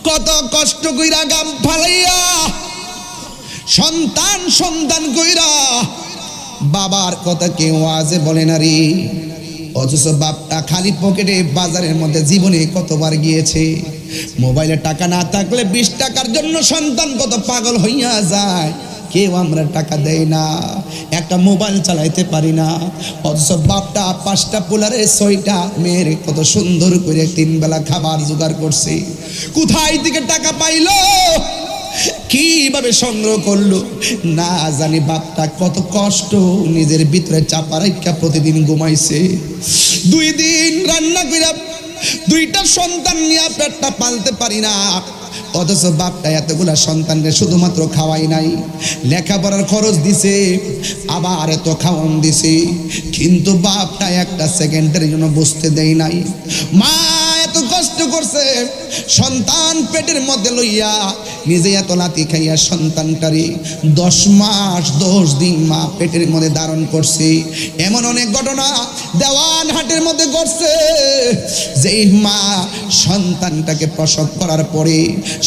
কত কষ্ট কইরা গাম ফালাইয়া সন্তান সন্তান কইরা বাবার কথা কেউ আজে বলে না রে। অথচ বাপটা খালি পকেটে বাজারের মধ্যে জীবনে কতবার গিয়েছে। মোবাইলে টাকা না থাকলে 20 টাকার জন্য সন্তান কত পাগল হইয়া যায়। কেউ আমরা টাকা দেই না, একটা মোবাইল চালাইতে পারি না। অথচ বাপটা 5টা পোলারে 6টা মেয়ের কত সুন্দর করে 3 বেলা খাবার জোগাড় করছে। কোথায় থেকে টাকা পাইলো, কিভাবে সংগ্রহ করলো না জানি। বাপটা কত কষ্ট নিজের ভিতরে চাপা রাখা প্রতিদিন ঘুমাইছে। 2 দিন রান্না কইরা 2টা সন্তান নিয়ে পেটটা পালতে পারি না। অথচ বাপটা এতগুলা সন্তানকে শুধুমাত্র খাওয়াই নাই, লেখাপড়ার খরচ দিছে, আবার এত খাওয়ান দিছে। কিন্তু বাপটা একটা সেকেন্ডের জন্য বুঝতে দেয় নাই। মা এত কষ্ট করছে সন্তান পেটের মধ্যে লইয়া, নিজে এত লাথি খাইয়া সন্তানটারে 10 মাস 10 দিন মা পেটের মধ্যে ধারণ করছে। এমন অনেক ঘটনা দেওয়ানহাটের মধ্যে ঘটছে। যেই মা সন্তানটাকে প্রসব করার পরে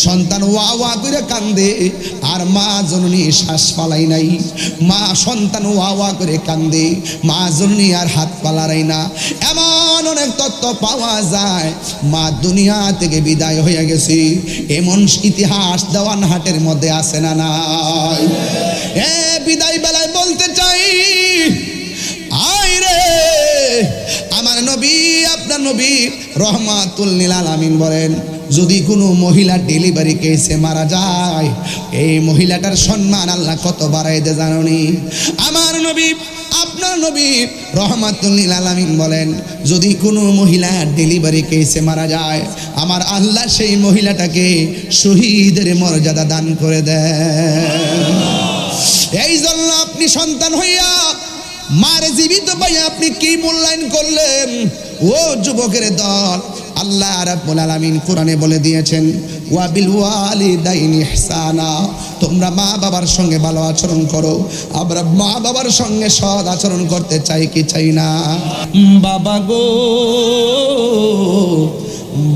সন্তান ওয়া ওয়া করে কান্দে, আর মা জননী শ্বাস পালাই নাই। মা সন্তান ওয়া ওয়া করে কান্দে, মা জননী আর হাত পালারাই না। এমন অনেক তথ্য পাওয়া যায় মা দুনিয়া থেকে বিদায় হয়ে গেছে। এমন ইতিহাস দেওয়ানহাটের মধ্যে আছে না নাই? বিদায় বেলায় বলতে চাই, আয় রে আমার নবী, আপনার নবী রহমাতুল লিল আলামিন বলেন, যদি কোনো মহিলা ডেলিভারি কেসে মারা যায়, এই মহিলাটার সম্মান আল্লাহ কত বাড়াই দে জানোনি? আমার নবী আপনার নবী রহমাতুল লিল আলামিন বলেন, যদি কোনো মহিলা ডেলিভারি কেসে মারা যায়, আমার আল্লাহ সেই মহিলাটাকে শহীদের মর্যাদা দান করে দেন। এই জন্য আপনি সন্তান হইয়া মার জীবিত পাইয়া আপনি কি মূল্যায়ন করলেন? ও যুবকের দল, আল্লাহ রাব্বুল আলামিন কোরআনে বলে দিয়েছেন, ওয়া বিল ওয়ালিদাইনি ইহসানা, তোমরা মা বাবার সঙ্গে ভালো আচরণ করো। আমরা মা বাবার সঙ্গে সৎ আচরণ করতে চাই কি চাই না? বাবা গো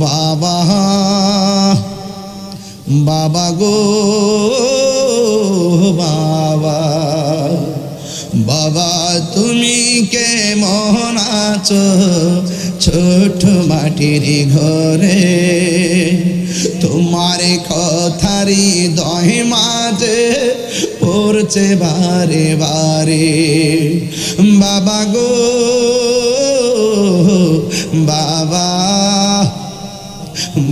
বাবা, বাবা গো বাবা, বাবা তুমি কেমন আছো ছোট মাটির ঘরে? তোমার কথারি দয় মাঝে পড়ছে বারে বারে। বাবা গো বাবা,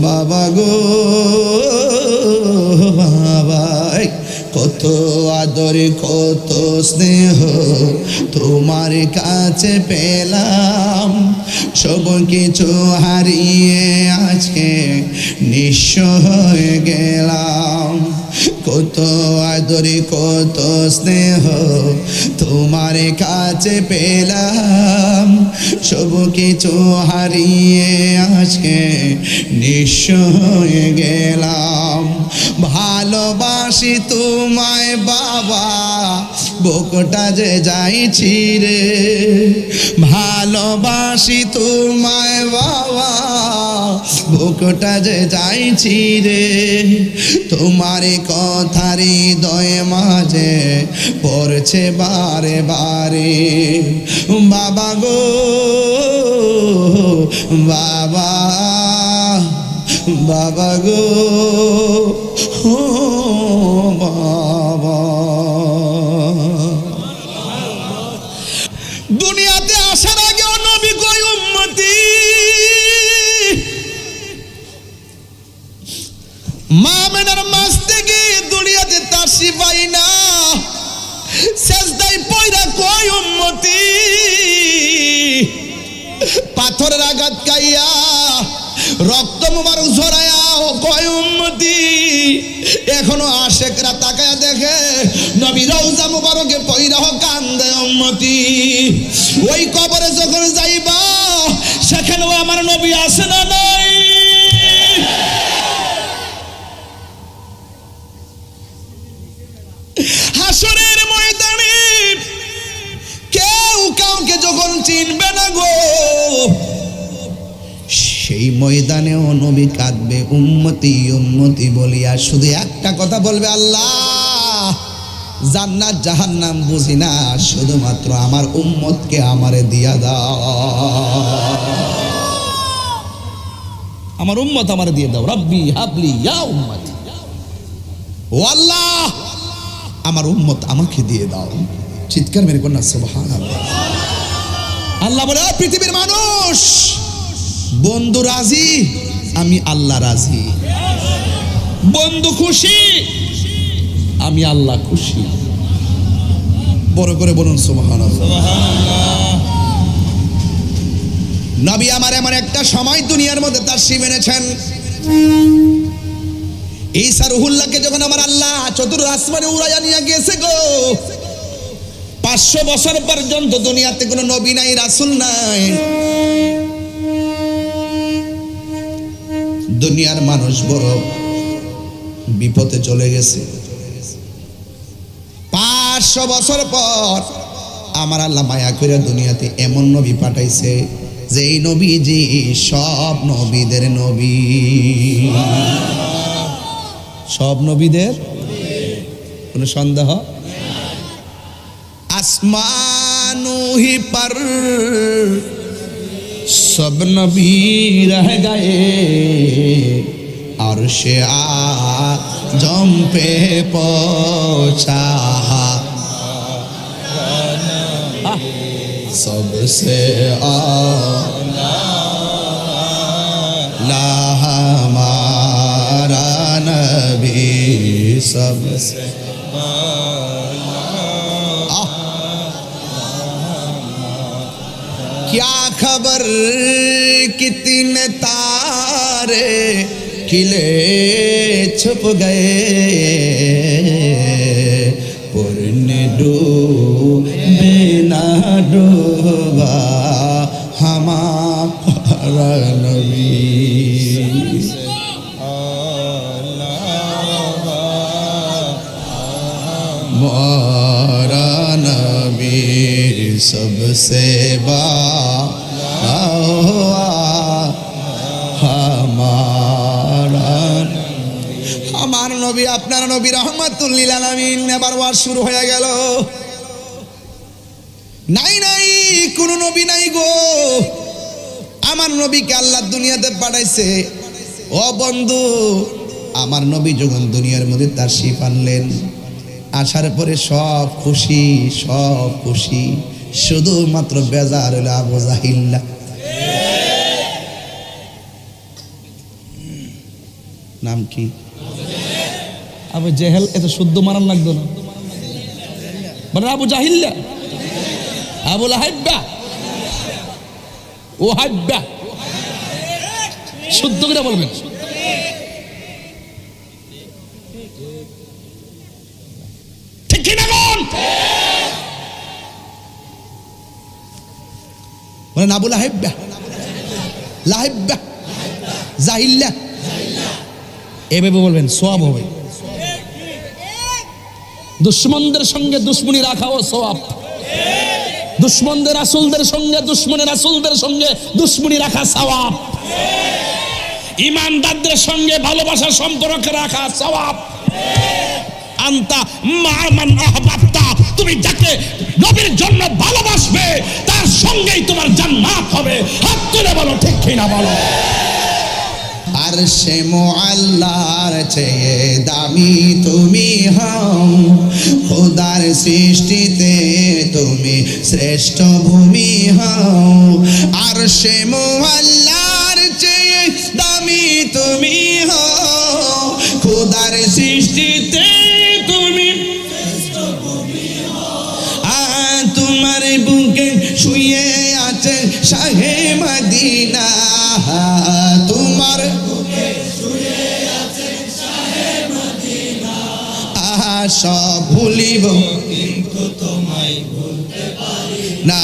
বাবা গো বাবা, কত আদর কত স্নেহ তোমার কাছে পেলাম, সব কিছু হারিয়ে আজকে নিঃস্ব হয়ে গেলাম। কত আদর কত স্নেহ তোমার কাছে পেলাম, সব কিছু হারিয়ে আজকে নিঃস্ব হয়ে গেলাম। ভালোবাসি তোমায় বাবা, বুকটা যে যাইছি রে। ভালোবাসি তোমায় বাবা, বুকটা যে যাইছি রে। তোমার কথারি দয় মাঝে পড়ছে বারে বারে। বাবা গো বাবা, বাবা গো বাবা। দুনিয়াতে আসার আগেও নবী কই উম্মতি, মা মেনার মাছ থেকে দুনিয়াতে তাশরিফ পাই না, সেজদায় পয়রা কই উম্মতি। পাথরের আঘাত খাইয়া রক্ত মুবারক ঝরায়া কয় উম্মতি। এখনো আশেকরা তাকায়া দেখে নবী রওজা মুবারকে পয়রা কান্দে উম্মতি। ওই কবরে যখন যাইবা সেখানেও আমার নবী আছে না নাই? হাসরের ময়দানে কেউ কাউকে যখন চিনবে না গো, সেই ময়দানেও নবী কাঁদবে উম্মতি উম্মতি বলিয়া, শুধু একটা কথা বলবে, আল্লাহ জান্নাত জাহান্নাম বুঝি না, শুধুমাত্র আমার উম্মতকে আমারে দিয়া দাও, আমার উম্মত আমারে দিয়ে দাও। রব্বি হাবলি ইয়া উম্মতি, ও আল্লাহ আমার উম্মত আমাকে দিয়ে দাও। চিৎকার মেরে কন্যা সুবহানাল্লাহ। আল্লাহ বলে, পৃথিবীর মানুষ, বন্ধু রাজি, আমি আল্লাহ রাজি। বন্ধু খুশি, আমি আল্লাহ খুশি। বড় করে বলুন সুবহানাল্লাহ। নবী আমার এমন একটা সময় দুনিয়ার মধ্যে তাশরীফ এনেছেন, ঈসা রুহুল্লাহকে যখন আমার আল্লাহ চতুর্থ আসমানে উড়াইয়া নিয়ে গিয়েছে গো, 500 বছর পর্যন্ত দুনিয়াতে কোনো নবী নাই, রাসূল নাই। দুনিয়ার মানুষ বড় বিপদে চলে গেছে। 500 বছর পর আমার আল্লাহ মায়া করে দুনিয়াতে এমন নবী পাঠাইছে, যে এই নবীজি সব নবীদের নবী, সব নবীদের কোনো সন্দেহ। আসমানু হি পর সব নবী রহ গয়ে, আরশে আজম পে পৌঁছা सबसे आला हमारा नबी, सबसे क्या खबर कितने तारे खिले छुप गए, पुरने डूबे ना डूबा हमारा नबी। मोरा नबी सबसे আমার নবী আপনার নবী রহমাতুল লিল আলামিন। এবার ওয়াজ শুরু হয়ে গেল। নাই নাই কোন নবী নাই গো, আমার নবীকে আল্লাহ দুনিয়াতে পাঠাইছে। ও বন্ধু, আমার নবী যখন দুনিয়ার মধ্যে তাশরীফ আনলেন, আসার পরে সব খুশি, সব খুশি, শুধুমাত্র বেজার হলো আবু জাহিল্লা। নাম কি? আবু জেহেল। এত শুদ্ধ মারান লাগতো না, মানে আবু জাহিল্লা, আবু লাহাব্বা, ও হাব্বা, শুদ্ধ করে বলবেন। ঠিক কি না বল? বলেন আবু লাহাব্বা, লাহাব্বা, জাহিল্লা, এভাবে বলবেন, সওয়াব হবে। দুশ্মনদের সঙ্গে দুশ্মনী রাখাও সওয়াব। দুশ্মনদের রাসূলদের সঙ্গে দুশ্মনের রাসূলদের সঙ্গে দুশ্মনী রাখা সওয়াব। ঈমানদারদের সঙ্গে ভালোবাসার সম্পর্ক রাখা সওয়াব। আনতা মা মান আহবাবতা, তুমি যাকে নবীর জন্য ভালোবাসবে তার সঙ্গেই তোমার জান্নাত হবে। হাত তুলে বলো ঠিক কি না বলো। আরশে মুআল্লার চেয়ে দামি তুমি হও, খোদার সৃষ্টিতে তুমি শ্রেষ্ঠ ভূমি হও। আরশে মুআল্লার চেয়ে দামি তুমি হও, খোদার সৃষ্টিতে তুমি শ্রেষ্ঠ ভূমি হও। তোমার বুকে শুয়ে আছে শাহে মদিনা, তোমার বুকে শুয়ে আছে শাহে মদিনা। সব ভুলিব কিন্তু তোমায় ভুলতে পারি না,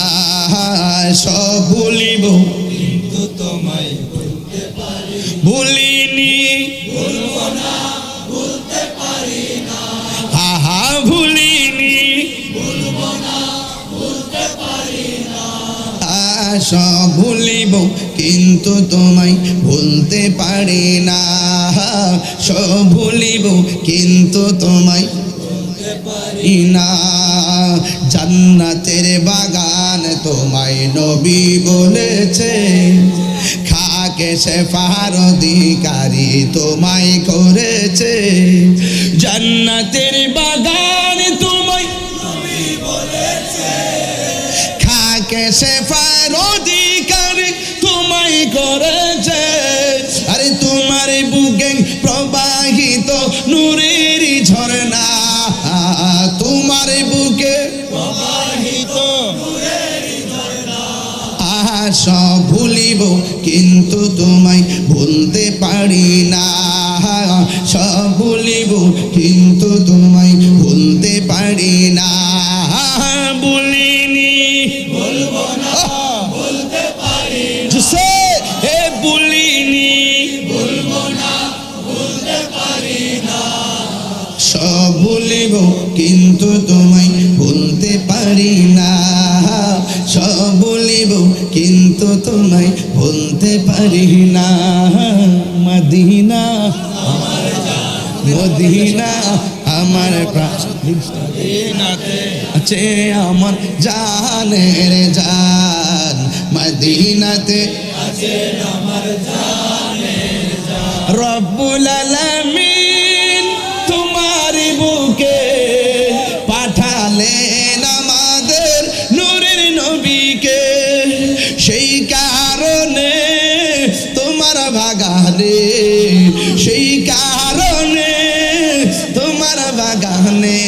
সব ভুলিব কিন্তু তোমায় ভুলতে পারি। ভুলিনি, ভুলবো না, ভুলতে পারি না। আহা ভুলিনি, ভুলবো না, ভুলতে পারি না। সব ভুলিব কিন্তু তোমায় ভুলতে পারি না, সব ভুলিব কিন্তু তোমায় ভুলতে পারি না। জান্নাতের বাগান তোমায় নবী বলেছে, খাকে শেফার অধিকারী তোমায় করেছে। জান্নাতের বাগান তোমায় নবী বলেছে, খাকে শেফার অধিকারী তোমায় করেছে। আরে তোমার বুকে প্রবাহিত নূরের ঝর্ণা, তোমার বুকে প্রবাহিত নূরের ঝর্ণা। সব ভুলিব কিন্তু তোমায় ভুলতে পারি না, সব ভুলিব কিন্তু তোমায় ভুলতে পারি না। ভুলিনি বলবো না, বলতে পারি না, হে ভুলিনি বলবো না, বলতে পারি না। সব ভুলিব কিন্তু তোমায় ভুলতে পারি না, সব ভুলিব কিন্তু তোমায় ভুলতে পারি না। মদিনা আমার জান, মদিনা আমার প্রাণ, মদিনাতে আছে আমার জানের জান, মদিনাতে আছে আমার জানের জান। রব্বুল আলামিন তোমার বুকে পাঠালেন আমাদের নূরের নবীকে, সেই কারণে তোমার বাগানে, সেই কারণে তোমার বাগানে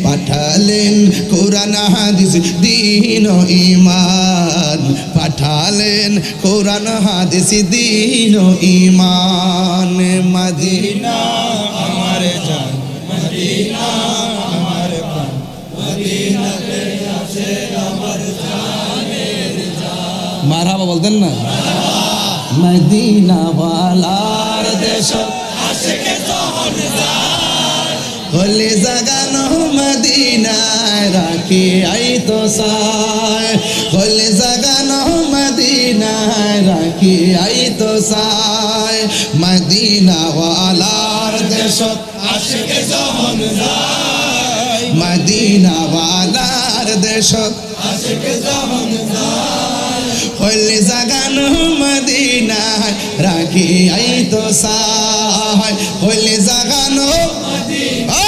পাঠালেন কোরআন হাদিস দ্বীন ও ঈমান, পাঠালেন কোরআন হাদিস দ্বীন ও ঈমান। মদিনা আমার জান, মদিনা আমার প্রাণ, মদিনাতে আছে আমার জানের জান। মারহাবা বলতেন না? মদিনা ওয়ালার দেশ আশিকে সোহরদার, হলে জাগানো মদিনায় রাখি আইতো সায়, হলে জাগানো মদিনায় রাখি আইতো সায়। মদিনা ওয়ালার দেশ আশিকে সোহরদার, মদিনা ওয়ালার দেশ আশিকে সোহরদার, হলে জাগানো মদিনায় রাখি আইতো সায়, হলে জাগানো মদিনা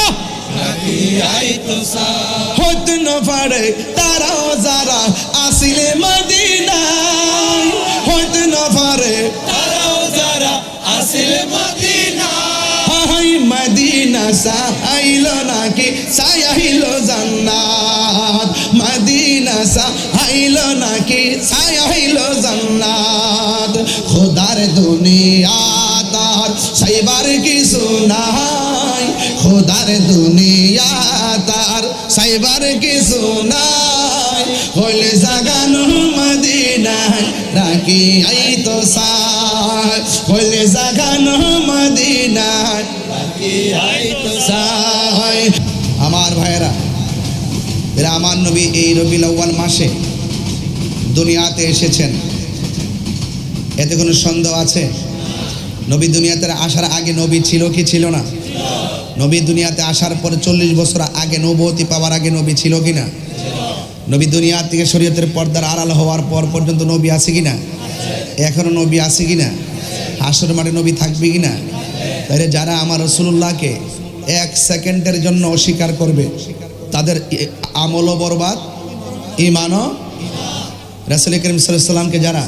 রাখি আইতো সায়। হতে না পারে তারাও যারা আসিলে মদিনায়, হতে না পারে তারাও যারা আসিলে মদিনায়। মদিনা সাইল নাকি সাইল জান্নাত, মদিনা সাইল নাকি সাইল জান্নাত। খোদার দুনিয়া তার সাইবার কিছু নাই, খোদার দুনিয়া তার সাইবার কিছু নাই। হলে জাগানো মদিনায় রাখি আইতো সায়, হলে জাগানো মদিনায় রাখি আইতো সায়। আমার ভাইয়েরা, এরা আমার নবী এই রবিউল আউয়াল মাসে দুনিয়াতে এসেছেন, এতে কোনো সন্দেহ আছে? নবী দুনিয়াতে আসার আগে নবী ছিল কি ছিল না? নবী দুনিয়াতে আসার পরে 40 বছর আগে, নবুয়তি পাওয়ার আগে নবী ছিল কি না? নবী দুনিয়া থেকে শরীয়তের পর্দার আড়াল হওয়ার পর পর্যন্ত নবী আছে কি না? এখনো নবী আছে কি না? হাসর মাঠে নবী থাকবে কি না? তাহলে যারা আমার রাসূলুল্লাহকে 1 সেকেন্ডের জন্য অস্বীকার করবে, তাদের আমলও বরবাদ, ঈমানও। রাসূল করিম সাল্লাল্লাহু আলাইহি সাল্লামকে যারা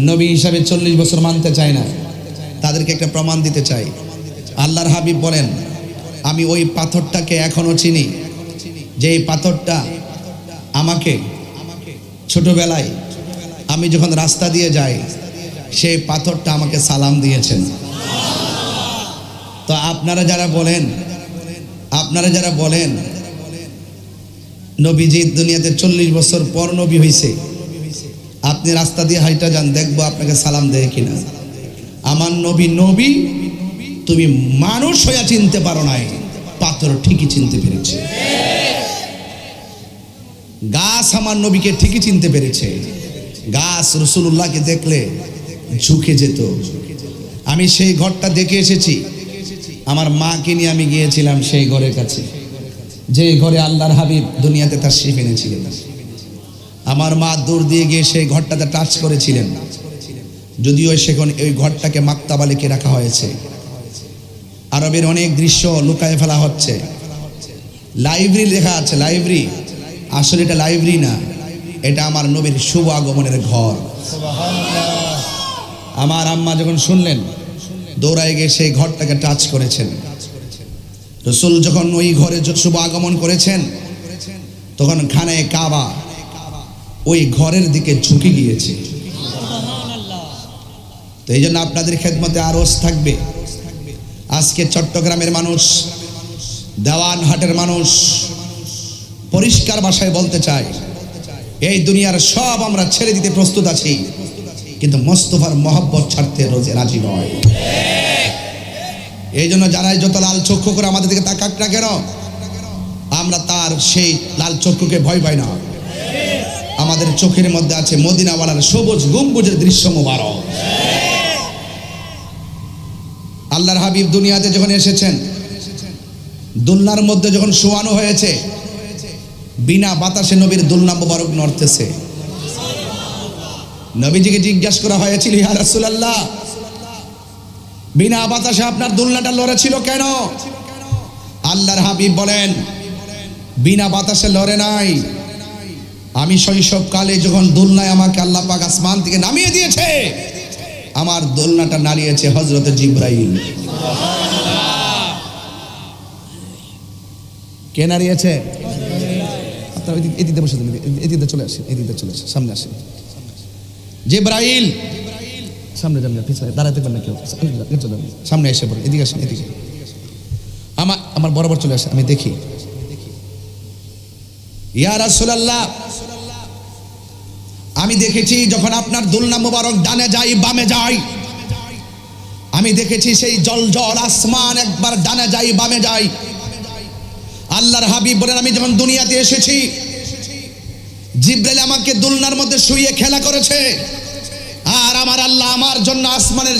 নবী হিসাবে 40 বছর মানতে চায় না, তাদেরকে একটা প্রমাণ দিতে চাই। আল্লাহর হাবিব বলেন, আমি ওই পাথরটাকে এখনো চিনি, যে এই পাথরটা আমাকে ছোটবেলায় আমি যখন রাস্তা দিয়ে যাই, সেই পাথরটা আমাকে সালাম দিয়েছেন। তো আপনারা যারা বলেন নবীজি দুনিয়াতে 40 বছর পর নবী হয়েছে, আপনি রাস্তা দিয়ে হাইটা যান, দেখবো আপনাকে সালাম দেয় কিনা। আমার নবী নবী, তুমি মানুষ হইয়া চিনতে পারো নাই, পাথর ঠিকই চিনতে পেরেছে। গাছ আমার নবীকে ঠিকই চিনতে পেরেছে, গাছ রাসূলুল্লাহকে দেখলে ঝুঁকে যেত। আমি সেই ঘরটা দেখে এসেছি। আমার মাকে নিয়ে আমি গিয়েছিলাম সেই ঘরের কাছে, যে ঘরে আল্লাহর হাবিব দুনিয়াতে তাশরীফ এনেছিলেন। আমার মা দূর দিয়ে গিয়ে সেই ঘরটাতে টাচ করেছিলেন, যদিও সেখানে ওই ঘরটাকে মাকতাবা লিখে রাখা হয়েছে। আরবের অনেক দৃশ্য লুকায়ে ফেলা হচ্ছে। লাইব্রেরি লেখা আছে, লাইব্রেরি, আসলে এটা লাইব্রেরি না, এটা আমার নবীর শুভ আগমনের ঘর। আমার আম্মা যখন শুনলেন দৌড়ায় গিয়ে সেই ঘরটাকে টাচ করেছেন। রাসূল যখন ওই ঘরে শুভ আগমন করেছেন তখন খানে কাবা ওই ঘরের দিকে ঝুঁকে গিয়েছে। তো এই জন্য আপনাদের খেদমতে আরজ থাকবে, আজকে চট্টগ্রামের মানুষ, দেওয়ানহাটের মানুষ পরিষ্কার ভাষায় বলতে চায়, এই দুনিয়ার সব আমরা ছেড়ে দিতে প্রস্তুত আছি, কিন্তু মোস্তফার মহব্বত ছাড়তে রোজে রাজি নয়। এই জন্য যারাই যত লাল চক্ষু করে আমাদের দিকে তাকাক না কেন, আমরা তার সেই লাল চক্ষুকে ভয় পাই না। আমাদের চোখের মধ্যে আছে মদিনাওয়ালার সবুজ গম্বুজের দৃশ্য মোবারক। আল্লাহর হাবিব দুনিয়াতে যখন এসেছেন, দোলনার মধ্যে যখন শোয়ানো হয়েছে, বিনা বাতাসে নবীর দোলনা মোবারক নড়তেছে। নবীজিকে জিজ্ঞাসা করা হয়েছিল, ইয়া রাসূলুল্লাহ, বিনা বাতাসে আপনার দোলনাটা লড়েছিল কেন? আল্লাহর হাবিব বলেন, বিনা বাতাসে লড়ে নাই, আমি শৈশবকালে যখন দোলনায় আমাকে আল্লাহ পাক আসমান থেকে নামিয়ে দিয়েছে, আমার দোলনাটা নাড়িয়েছে হযরত জিবরাইল। কে নাড়িয়েছে? আপনারা এদিকে বসে, এদিকে চলে আসেন, এদিকে চলে আসেন, সামনে আসেন। জিবরাইল সামনে যান, পিছনে দাঁড়াতে পারেন না কেউ, সামনে এসে পড়ে, এদিকে আসেন, এদিকে। আমার বরাবর চলে আসে, আমি দেখি। ইয়া রাসূলুল্লাহ, আমি দেখেছি যখন আপনার দোলনা মোবারক ডানে যায় বামে যায়, আমি দেখেছি সেই জল আসমান একবার ডানে যায় বামে যায়। আল্লাহর হাবিব বলেন, আমি যখন দুনিয়াতে এসেছি, জিবরাইল আমাকে দোলনার মধ্যে শুইয়ে খেলা করেছে, আর আমার আল্লাহ আমার জন্য আসমানের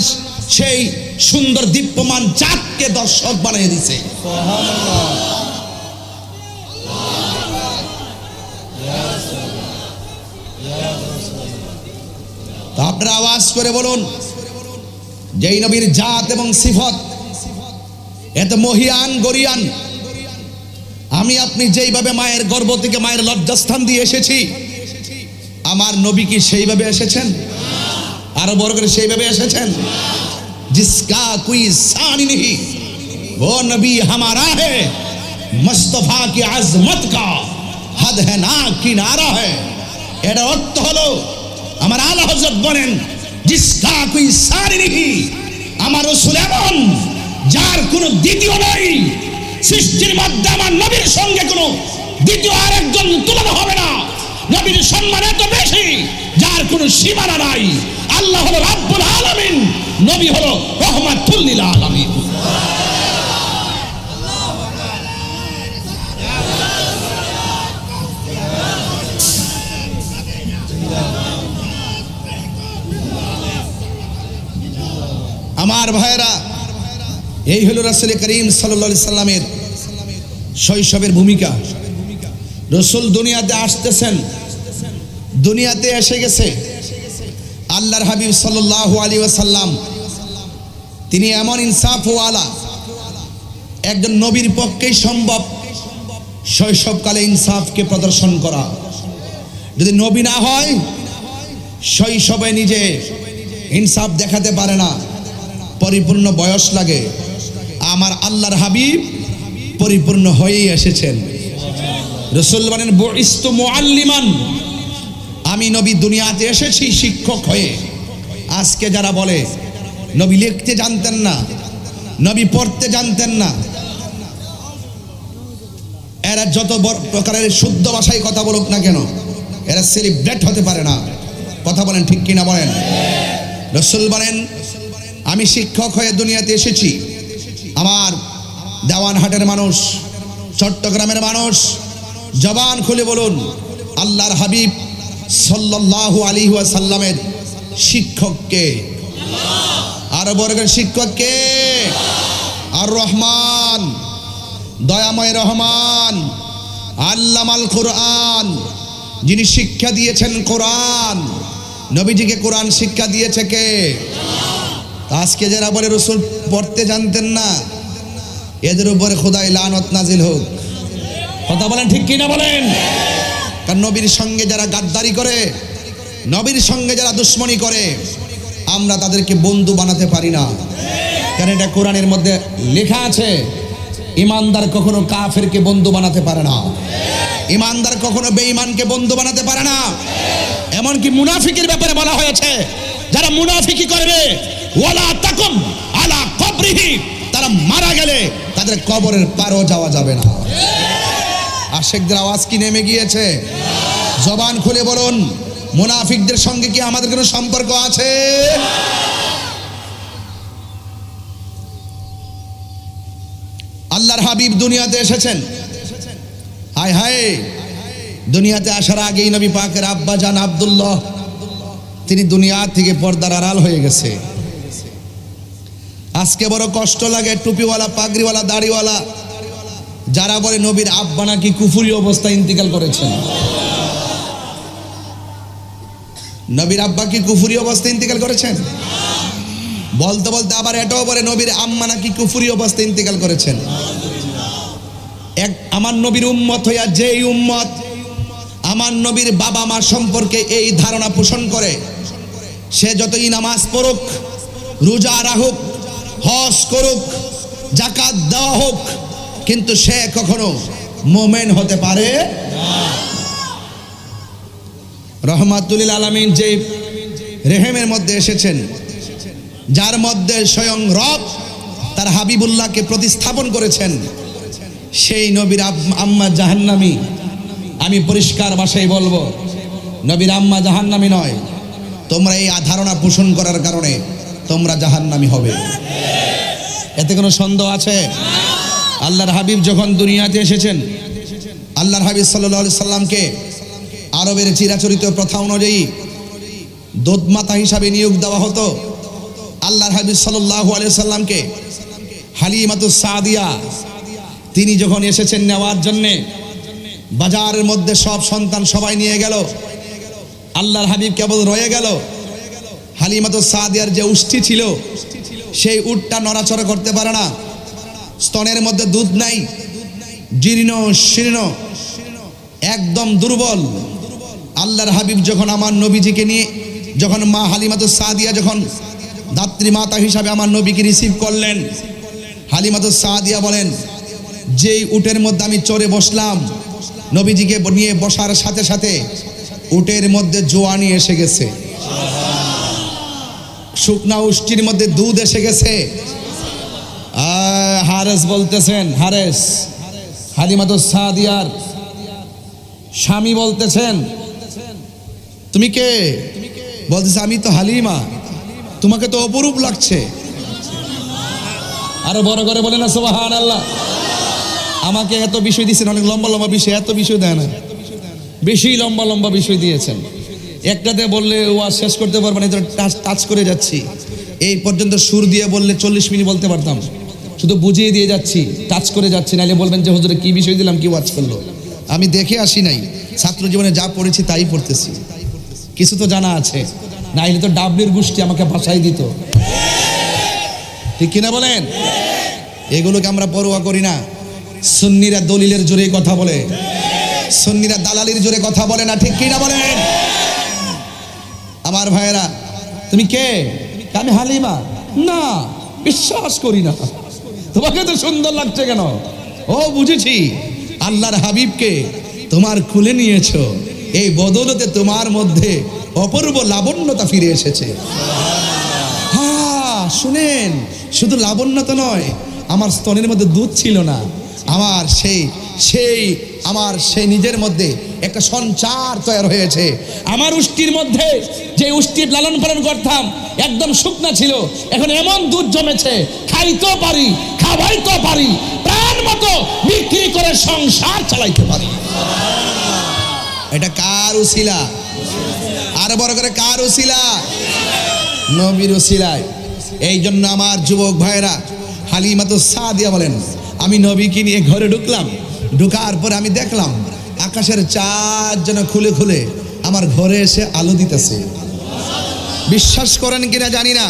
সেই সুন্দর দীপ্যমান চাঁদকে দর্শক বানিয়ে দিয়েছে। তো আপনারা আওয়াজ করে বলুন, যেই নবীর জাত এবং সিফত এত মহিয়ান গরিয়ান, আমি আপনি যেইভাবে মায়ের গর্ভ থেকে মায়ের লজ্জাস্থান দিয়ে এসেছি, আমার নবী কি সেইভাবে এসেছেন? আরো বড় করে সেইভাবে এসেছেন? जिसका कोई शान नहीं वो नबी हमारा है, मुस्तफा की आजमत का हद है ना किनारा है। এর অর্থ হলো, আমার আলা হযরত বলেন, जिसका कोई शान नहीं, আমার রাসূল এমন যার কোনো দ্বিতীয় নাই। সৃষ্টির মধ্যে আমার নবীর সঙ্গে কোনো দ্বিতীয় আরেকজন তুলনা হবে না। নবীর সম্মান এত বেশি যার কোনো সীমানা নাই। আল্লাহ হলো রাব্বুল আলামিন, নবী হলো রহমাতুল লিল আলামিন। আমার ভাইরা, এই হলো রাসূল করিম সাল্লাল্লাহু আলাইহি সাল্লামের শৈশবের ভূমিকা। রাসূল দুনিয়াতে আসতেছেন, দুনিয়াতে এসে গেছে। আল্লাহর হাবিব সাল্লাল্লাহু আলাইহি ওয়াসাল্লাম তিনি এমন ইনসাফওয়ালা একজন নবীর পক্ষেই সম্ভব শৈশবকালে ইনসাফকে প্রদর্শন করা। যদি নবী না হয়, শৈশবে নিজে ইনসাফ দেখাতে পারে না, পরিপূর্ণ বয়স লাগে। আমার আল্লাহর হাবিব পরিপূর্ণ হয়েই এসেছেন। রাসূল বলেন, বুইস্তু মুআল্লিমান, আমি নবী দুনিয়াতে এসেছি শিক্ষক হয়ে। আজকে যারা বলে নবী লিখতে জানতেন না, নবী পড়তে জানতেন না, এরা যত প্রকারের শুদ্ধ ভাষায় কথা বলুক না কেন, এরা সেলিব্রেট হতে পারে না। কথা বলেন ঠিক কিনা বলেন? রাসূল বলেন, আমি শিক্ষক হয়ে দুনিয়াতে এসেছি। আমার দেওয়ানহাটের মানুষ, চট্টগ্রামের মানুষ, জবান খুলে বলুন, আল্লাহর হাবিব সাল্লাল্লাহু আলাইহি ওয়াসাল্লামের শিক্ষককে, আর বর্গের শিক্ষককে আর রহমান, দয়াময় রহমান, আল্লামাল কোরআন, যিনি শিক্ষা দিয়েছেন কোরআন। নবীজিকে কোরআন শিক্ষা দিয়েছে কে? আজকে যারা বলে রাসূল পড়তে জানতেন না, এদের উপরে খোদাই লানত নাজিল হোক। কথা বলেন ঠিক কিনা বলেন? কারণ নবীর সঙ্গে যারা গাদ্দারি করে, নবীর সঙ্গে যারা দুশ্মনী করে, আমরা তাদেরকে বন্ধু বানাতে পারি না। কারণ এটা কোরআনের মধ্যে লেখা আছে, ইমানদার কখনো কাফেরকে বন্ধু বানাতে পারে না, ইমানদার কখনো বেঈমানকে বন্ধু বানাতে পারে না। এমনকি মুনাফিকের ব্যাপারে বলা হয়েছে, যারা মুনাফিকি করবে ওয়ালা তাকুম আলা কবরিহি, তারা মারা গেলে তাদের কবরের পারও যাওয়া যাবে না। আশিকদের আওয়াজ কি নেমে গিয়েছে? জবান খুলে বলুন, মুনাফিকদের সঙ্গে কি আমাদের কোনো সম্পর্ক আছে? আল্লাহর হাবিব দুনিয়াতে এসেছেন। হায় হায়, দুনিয়াতে আসার আগেই নবী পাকের আব্বা জান আব্দুল্লাহ তিনি দুনিয়া থেকে পর্দার আড়াল হয়ে গেছে। আজকে বড় কষ্ট লাগে, টুপিওয়ালা, পাগড়িওয়ালা, দাড়িওয়ালা যারা বলে নবীর আব্বা নাকি কুফরি অবস্থায় ইন্তিকাল করেছেন। নবীর আব্বা কি কুফরি অবস্থায় ইন্তিকাল করেছেন? বলতে বলতে আবার এটাও বলে নবীর আম্মা নাকি কুফরি অবস্থায় ইন্তিকাল করেছেন। আমার নবীর উম্মত হইয়া যেই উম্মত আমার নবীর বাবা মা সম্পর্কে এই ধারণা পোষণ করে, সে যতই নামাজ পড়ুক, রোজা রাখুক, হজ করুক, যাকাত দেওয়া হোক, কিন্তু সে কখনো মুমিন হতে পারে না। রহমাতুল লিল আলামিন যে রেহেমের মধ্যে এসেছেন, যার মধ্যে স্বয়ং রব তার হাবিবুল্লাহকে প্রতিস্থাপন করেছেন, সেই নবীর আম্মা জাহান্নামী। আমি পরিষ্কার ভাষায় বলবো, নবীর আম্মা জাহান্নামী নয়। তোমরা এই ধারণা পোষণ করার কারণে তোমরা জাহান্নামী হবে, এতে কোনো সন্দেহ আছে? আল্লাহর হাবিব যখন দুনিয়াতে এসেছেন, আল্লাহর হাবিব সাল্লাল্লাহু আলাইহি সাল্লামকে আরবের চিরাচরিত প্রথা অনুযায়ী দুধমাতা হিসাবে নিয়োগ দেওয়া হতো। আল্লাহর হাবিব সাল্লাল্লাহু আলাইহি সাল্লামকে হালিমাতুস সাদিয়া তিনি যখন এসেছেন নেওয়ার জন্যে, বাজারের মধ্যে সব সন্তান সবাই নিয়ে গেল, আল্লাহর হাবিব কেবল রয়ে গেল। হালিমাতুস সাদিয়ার যে উষ্টি ছিল, সেই উটটা নড়াচড়া করতে পারে না, স্তনের মধ্যে দুধ নাই, জীর্ণ শীর্ণ, একদম দুর্বল। আল্লাহর হাবিব যখন আমার নবীজিকে নিয়ে, যখন মা হালিমাতুস সাদিয়া যখন দাত্রী মাতা হিসাবে আমার নবীকে রিসিভ করলেন, হালিমাতুস সাদিয়া বলেন, যেই উটের মধ্যে আমি চড়ে বসলাম, নবীজিকে নিয়ে বসার সাথে সাথে উটের মধ্যে জোয়ানি এসে গেছে, শুকনা উষ্টির মধ্যে দুধ এসে গেছে। হারেস বলতেছেন, হারেস হালিমাতুস সাদিয়ার স্বামী বলতেছেন, তুমি কে? বলতেছে, আমি তো হালিমা, তোমাকে তো অপরূপ লাগছে। আরো বড় করে বলে না সুবহানাল্লাহ। আমাকে এত বিষয় দিয়েছেন, অনেক লম্বা লম্বা বিষয়, এত বিষয় দেয় না, বেশি লম্বা লম্বা বিষয় দিয়েছেন। একটাতে বললে ওয়াজ শেষ করতে পারবেন, টাচ করে যাচ্ছি। এই পর্যন্ত সুর দিয়ে বললে 40 মিনিট বলতে পারতাম, শুধু বুঝিয়ে দিয়ে যাচ্ছি, টাচ করে যাচ্ছি, নাইলে বলবেন যে হুজুরে কি বিষয় দিলাম, কি ওয়াজ করলো। আমি দেখে আসি নাই, ছাত্র জীবনে যা পড়েছি তাই পড়তেছি, কিছু তো জানা আছে, নাইলে তো ডাবলির গোষ্ঠী আমাকে ভাষাই দিত, ঠিক কিনা বলেন? এগুলোকে আমরা পরোয়া করি না। সুন্নিরা দলিলের জোরে কথা বলে, সুন্নিরা দালালির জোরে কথা বলে না, ঠিক কিনা বলেন? আমার ভাইয়েরা, তুমি কে? আমি হালিমা। না, বিশ্বাস করি না। তোমাকে তো সুন্দর লাগছে কেন? ও বুঝেছি, আল্লাহর হাবিবকে তোমার খুলে নিয়েছো, এই বদৌলতে তোমার মধ্যে অপূর্ব লাবণ্যতা ফিরে এসেছে। হ্যাঁ শুনেন, শুধু লাবণ্যতা নয়, আমার স্তনের মধ্যে দুধ ছিল না, আমার সেই নিজের মধ্যে একটা সঞ্চার তৈরি হয়েছে। আমার উষ্টির মধ্যে যে উষ্টির লালন পালন করতাম একদম শুকনা ছিল, এখন এমন দুধ জমেছে, খাইতেও পারি, খাওয়াইতেও পারি, প্রাণ মতো বিক্রি করে সংসার চালাইতে পারি। এটা কার উসিলা? আর বড় করে কার উসিলা? নবীর উসিলায়। এই জন্য আমার যুবক ভাইরা হালিমাতুস সাদিয়া বলেন, আমি নবীকে নিয়ে ঘরে ঢুকলাম, ঢুকার পরে আমি দেখলাম আকাশের চাঁদ যেন খুলে খুলে আমার ঘরে এসে আলো দিতেছে। বিশ্বাস করেন কিনা জানি না,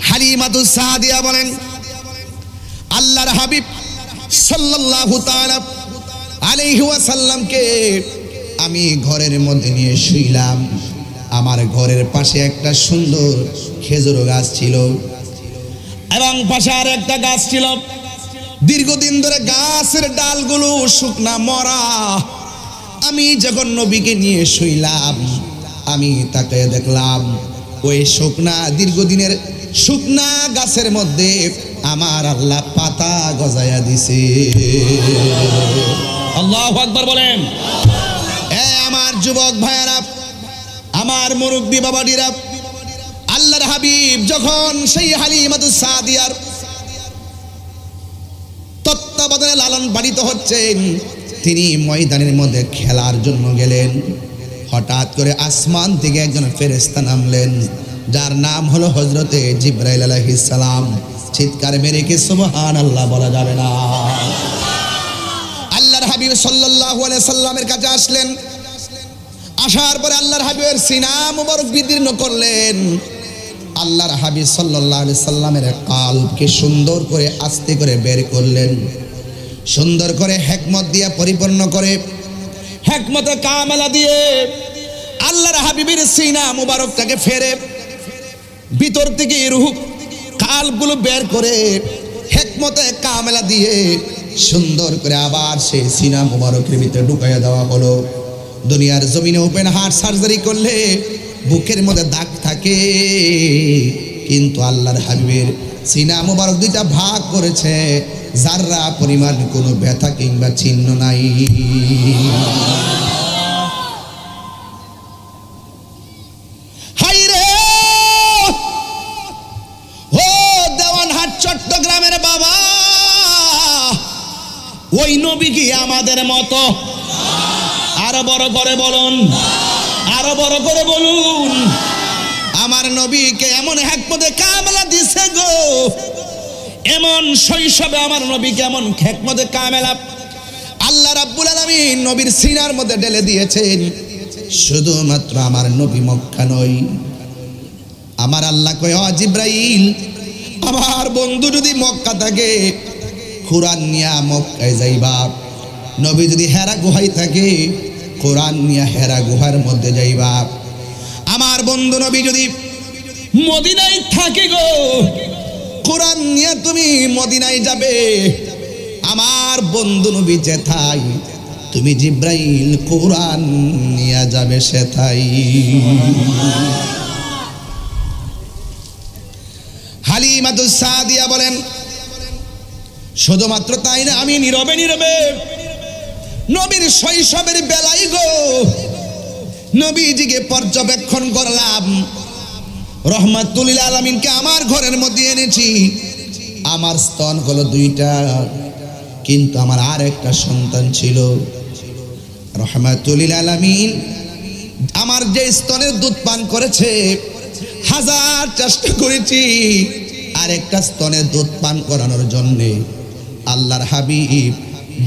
হালিমাতুস সাদিয়া বলেন, আল্লাহর হাবিব সাল্লাল্লাহু তাআলা আলাইহি ওয়াসাল্লামকে আমি ঘরের মধ্যে নিয়ে শুইলাম। আমার ঘরের পাশে একটা সুন্দর খেজুর গাছ ছিল এবং পাশে আর একটা গাছ ছিল। দীর্ঘদিন ধরে গাছের ডালগুলো শুকনা মরা। আমি যখন নবীকে নিয়ে শুইলাম, আমি তাকে দেখলাম ওই শুকনা দীর্ঘদিনের শুকনা গাছের মধ্যে আমার আল্লাহ পাতা গজায়া দিছে। আল্লাহু আকবার বলেন। আমার যুবক ভাইয়েরা, আমার মুরব্বী বাবাডিরা, আল্লাহর হাবিব যখন সেই হালিমাতুস সাদিয়ার তত্ত্বাবধানে লালন পালিত হচ্ছেন, তিনি ময়দানের মধ্যে খেলার জন্য গেলেন। হঠাৎ করে আসমান থেকে একজন ফেরেশতা নামলেন, যার নাম হলো হযরতে জিবরাইল আলাইহিস সালাম। চিৎকার মেরে কি সুবহানাল্লাহ বলা যাবে না? আল্লাহর হাবিব সাল্লাল্লাহু আলাইহি সাল্লামের কাছে আসলেন। আসার পরে আল্লাহর হাবিবের সিনা মুবারক বিদীর্ণ করলেন। আল্লাহর হাবিব সাল্লাল্লাহু আলাইহি সাল্লামের কালবকে সুন্দর করে আস্তে করে বের করলেন, সুন্দর করে হিকমত দিয়ে পরিপূর্ণ করে, হিকমতে কামেলা দিয়ে আল্লাহর হাবিবের সিনা মুবারকটাকে ফেরে ভিতর থেকে রূহ কালবগুলো বের করে হিকমতে কামেলা দিয়ে সুন্দর করে আবার সেই সিনা মুবারকের ভিতরে ঢুকাইয়া দেওয়া হলো। দুনিয়ার জমিনে ওপেন হার্ট সার্জারি করলে বুকের মধ্যে দাগ থাকে, কিন্তু আল্লাহর হাবিবের সিনা মুবারক দুইটা ভাগ করেছে, জাররা পরিমাণ কোনো ব্যথা কিংবা চিহ্ন নাই। হাইরে ও দেওয়ানহাট চট্টগ্রামের বাবা, ওই নবী কি আমাদের মতো? আরো বড় করে বলুন, আরো বড় করে বলুন। আমার নবীকে এমন হিকমতে কামেলা দিছে গো, এমন শৈশবে আমার নবীকে এমন হিকমতে কামেলা আল্লাহ রাব্বুল আলামিন নবীর সিনার মধ্যে ঢেলে দিয়েছেন। শুধুমাত্র আমার নবী মক্কা নয়, আমার আল্লাহ কয়, ও জিবরাইল, আমার বন্ধু যদি মক্কা থাকে কুরআন নিয়া মক্কায় যাইবা। নবী যদি হেরা গুহায় থাকে কোরআন নিয়ে হেরা গুহার মধ্যে যাইবা। আমার বন্ধু নবী যদি মদিনায় থাকে গো, কোরআন নিয়ে তুমি মদিনায় যাবে। আমার বন্ধু নবী যেথায়, তুমি জিবরাইল কোরআন নিয়ে যাবে সেথাই। হালিমাতুস সাদিয়া বলেন, শুধুমাত্র তাই না, আমি নীরবে নীরবে নবীর শৈশবের বেলায় গো নবীজিকে পর্যবেক্ষণ করলাম। রহমাতুল লিল আলামিনকে আমার ঘরের মধ্যে এনেছি। আমার স্তন হলো দুইটা, কিন্তু আমার আর একটা সন্তান ছিল। রহমাতুল লিল আলামিন আমার যে স্তনের দুধ পান করেছে, হাজার চেষ্টা করেছি আর একটা স্তনের দুধ পান করানোর জন্যে। আল্লাহর হাবিব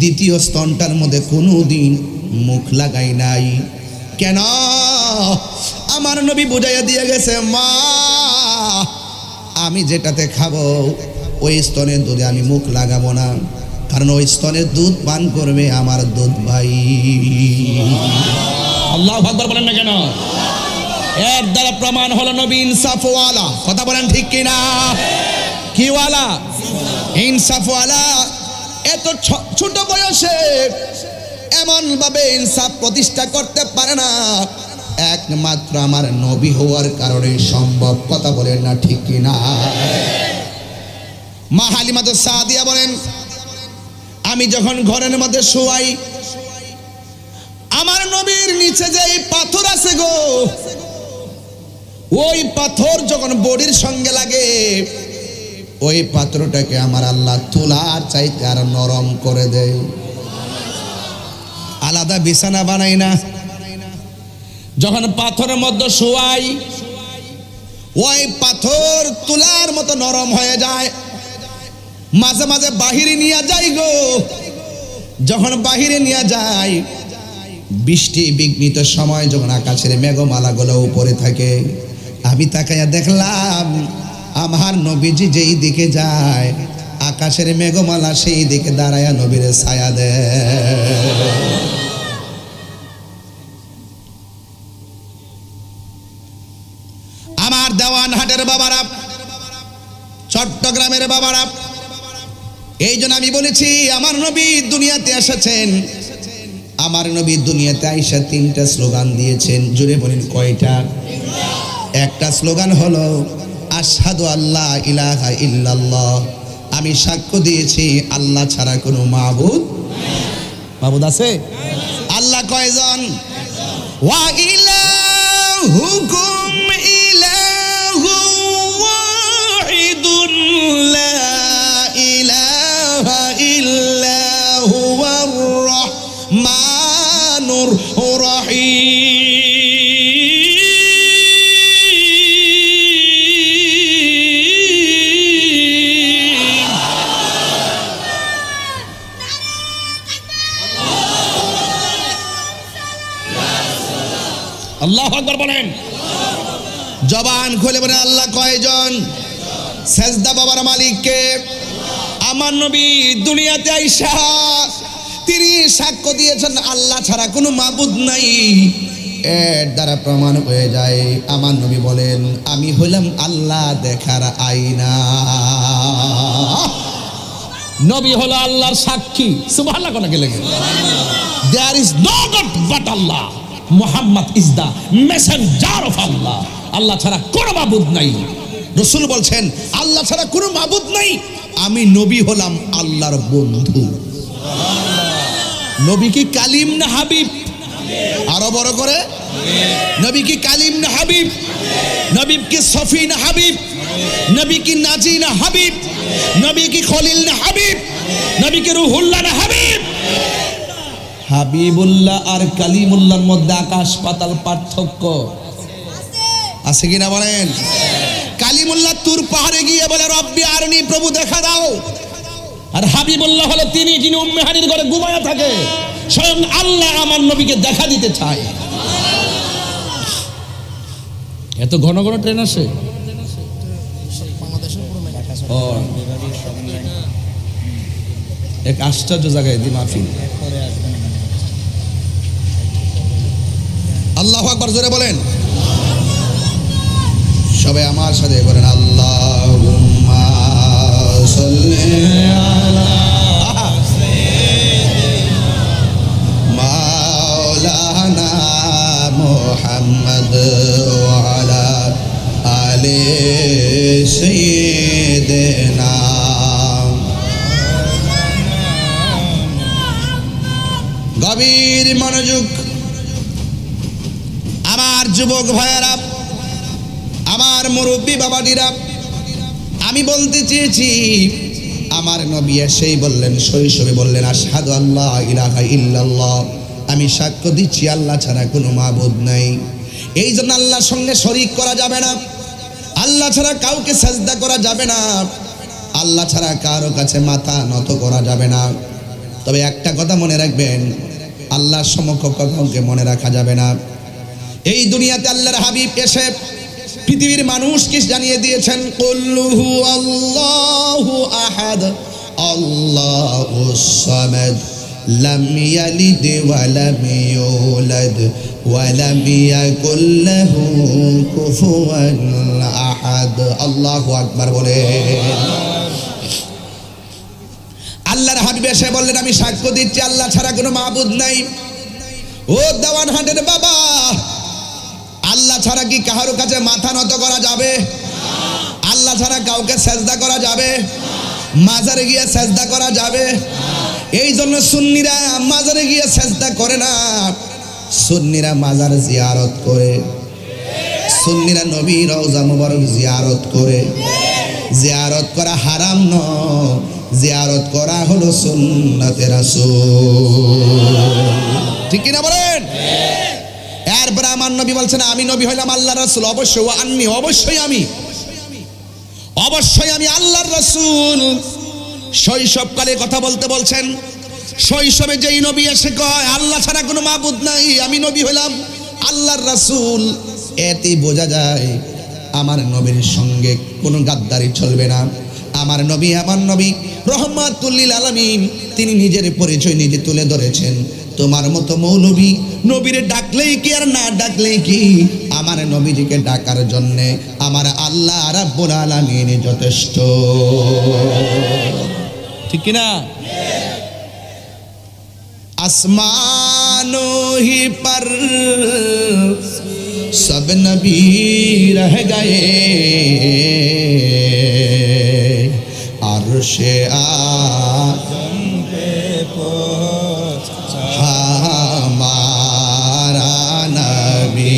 দ্বিতীয় স্তনটার মধ্যে কোনোদিন মুখ লাগাই নাই। কেন? আমার নবী বুঝাইয়া দিয়ে গেছে, মা আমি যেটাতে খাবো ওই স্তনের দুধে আমি মুখ লাগাবো না, কারণ ওই স্তনের দুধ পান করবে আমার দুধ ভাই। আল্লাহু আকবার বলেন না কেন? এর দ্বারা প্রমাণ হলো নবী ইনসাফওয়ালা। কথা বলেন ঠিক কিনা? কি ওয়ালা? ইনসাফওয়ালা। এত ছোট বয়সে এমন ভাবে ইনসাফ প্রতিষ্ঠা করতে পারে না, একমাত্র আমার নবী হওয়ার কারণে সম্ভব। কথা বলেন না ঠিক কিনা? মা হালিমাতুস সাদিয়া বলেন, আমি যখন ঘরের মধ্যে শোয়াই, আমার নবীর নিচে যে পাথর আছে গো, ওই পাথর যখন বডির সঙ্গে লাগে, ওই পাথরটাকে আমার আল্লাহ তুলার চাইতে আর নরম করে দেয়। আলাদা বিছানা বানাই না, যখন পাথরের মধ্যে শোয়াই ওই পাথর তুলার মতো নরম হয়ে যায়, মাঝে মাঝে বাহিরে নিয়ে যাই গো। যখন বাহিরে নিয়ে যায়, বৃষ্টি বিঘ্নিত সময় যখন আকাশের মেঘমালাগুলো উপরে থাকে, আমি তাকাইয়া দেখলাম আমার নবীজি যেই দিকে যায় আকাশের মেঘমালা সেই দিকে দাঁড়ায়া নবীর ছায়া দেয়। আমার দেওয়ানহাটের বাবারা, চট্টগ্রামের বাবারা, এই জন্য আমি বলেছি আমার নবী দুনিয়াতে এসেছেন, আমার নবী দুনিয়াতে আইসা তিনটা স্লোগান দিয়েছেন। জুড়ে বলেন কয়টা? একটা স্লোগান হলো আশহাদু আল্লা ইলাহা ইল্লাল্লাহ, আমি সাক্ষ্য দিয়েছি আল্লাহ ছাড়া কোনো মাবুদ আছে? আল্লাহ কয়জন? ওয়া ইলাহুকুম ইলাহু ওয়াহিদুন লা ইলাহা ইল্লা হুয়ার রহমানুর রহিম। আল্লাহু আকবার বলেন। জবান খুলে বলেন আল্লাহ কয়জন? সেজদা বাবার মালিককে। আমার নবী দুনিয়াতে আইসা তিনি সাক্ষ্য দিয়েছেন আল্লাহ ছাড়া কোনো মাবুদ নাই। এর দ্বারা প্রমাণ হয়ে যায় আমার নবী বলেন আমি হলাম আল্লাহ দেখার আয়না। নবী হলো আল্লাহর সাক্ষী। সুবহানাল্লাহ কোনাকে লেগে there is no God but Allah, Muhammad is the messenger of Allah. Allah ছাড়া কোনো মাবুদ নাই। রাসূল বলছেন আল্লাহ ছাড়া কোনো মাবুদ নাই, আমি নবী হলাম আল্লাহর বন্ধু। নবী কি কালিম না হাবিব? আরো বড় করে, নবী কি কালিম না হাবিব? নবী কি সফি না হাবিব? নবী কি নাজি না হাবিব? নবী কি খলিল না হাবিব? নবী কি রুহুল্লাহ না হাবিব? হাবিবুল্লাহ আর কালিমুল্লাহর মধ্যে আকাশ পাতাল পার্থক্য আছে কিনা বলেন? কালিমুল্লাহ তুর পাহাড়ে গিয়ে বলে রব্বি আরনি, প্রভু দেখা দাও। আর হাবিবুল্লাহ হলো তিনি যিনি উম্মে হানির ঘরে ঘুমায়া থাকে। স্বয়ং আল্লাহ আমার নবীকে দেখা দিতে চায়। এত ঘন ঘন ট্রেন আসে। এক আশ্চর্য জায়গায় দি মাহফিল। আল্লাহু আকবার জোরে বলেন। সবাই আমার সাথে বলেন আল্লাহুম্মা সাল্লি আলা মাওলানা মুহাম্মদ ওয়া আলা আলি সাইয়্যিদিনা। গভীর মনোযোগ আমার যুবক ভাইয়েরা, আমার মুরব্বী বাবাজিরা, আমি বলতে চেয়েছি আমার নবী এসেই বললেন, শৈশবে বললেন আশহাদু আল্লাহ ইলাহা ইল্লাল্লাহ, আমি সাক্ষ্য দিচ্ছি আল্লাহ ছাড়া কোনো মাবুদ নাই। এই জন্য আল্লাহর সঙ্গে শরীক করা যাবে না, আল্লাহ ছাড়া কাউকে সাজদা করা যাবে না, আল্লাহ ছাড়া কারো কাছে মাথা নত করা যাবে না। তবে একটা কথা মনে রাখবেন, আল্লাহর সমকক্ষ কাউকে মনে রাখা যাবে না। এই দুনিয়াতে আল্লাহর হাবিব এসে পৃথিবীর মানুষকে জানিয়ে দিয়েছেন কুল হুয়াল্লাহু আহাদ আল্লাহুস সামাদ লাম ইয়ালিদ ওয়া লাম ইউলাদ ওয়া লাম ইয়াকুল লাহু কুফুয়ান আহাদ। আল্লাহু আকবার বলেন। আল্লাহর হাবিব এসে বললেন আমি সাক্ষ্য দিচ্ছি আল্লাহ ছাড়া কোনো মাবুদ নাই। ও দেওয়ানহাটের বাবা, আল্লাহ ছাড়া কি কারো কাছে মাথা নত করা যাবে? আল্লাহ ছাড়া কাউকে সেজদা করা যাবে? মাজারে গিয়ে সেজদা করা যাবে? এই জন্য সুন্নিরা মাজারে গিয়ে সেজদা করে না, সুন্নিরা মাজার জিয়ারত করে, সুন্নিরা নবী রওজা মুবারক জিয়ারত করে। জিয়ারত করা হারাম নয়, জিয়ারত করা হলো সুন্নতে রাসূল। ঠিক কিনা বলেন? এরপরে আমার নবী বলছেন আমি নবী হইলাম আল্লাহর রাসূল, অবশ্যই আন্নি, অবশ্যই আমি আল্লাহর রাসূল। শৈশবকালে কথা বলতে বলছেন, শৈশবে যেই নবী এসে কয় আল্লাহ ছাড়া কোনো মাবুদ নাই, আমি নবী হইলাম আল্লাহর রাসূল, এতেই বোঝা যায় আমার নবীর সঙ্গে কোনো গাদ্দারি চলবে না। আমার নবী রহমাতুল লিল আলামিন, তিনি নিজের পরিচয় নিজে তুলে ধরেছেন। তোমার মতো মৌলবী নবীরে ডাকলেই কি আর না ডাকলেই কি, আমার নবীজিকে ডাকার জন্য আমার আল্লাহ রাব্বুল আলামিন যথেষ্ট। ঠিক কি না? আসমানো হি পর সব নবী রহ গয়ে, আরশে আযম পে পহুঁচা हमारा नबी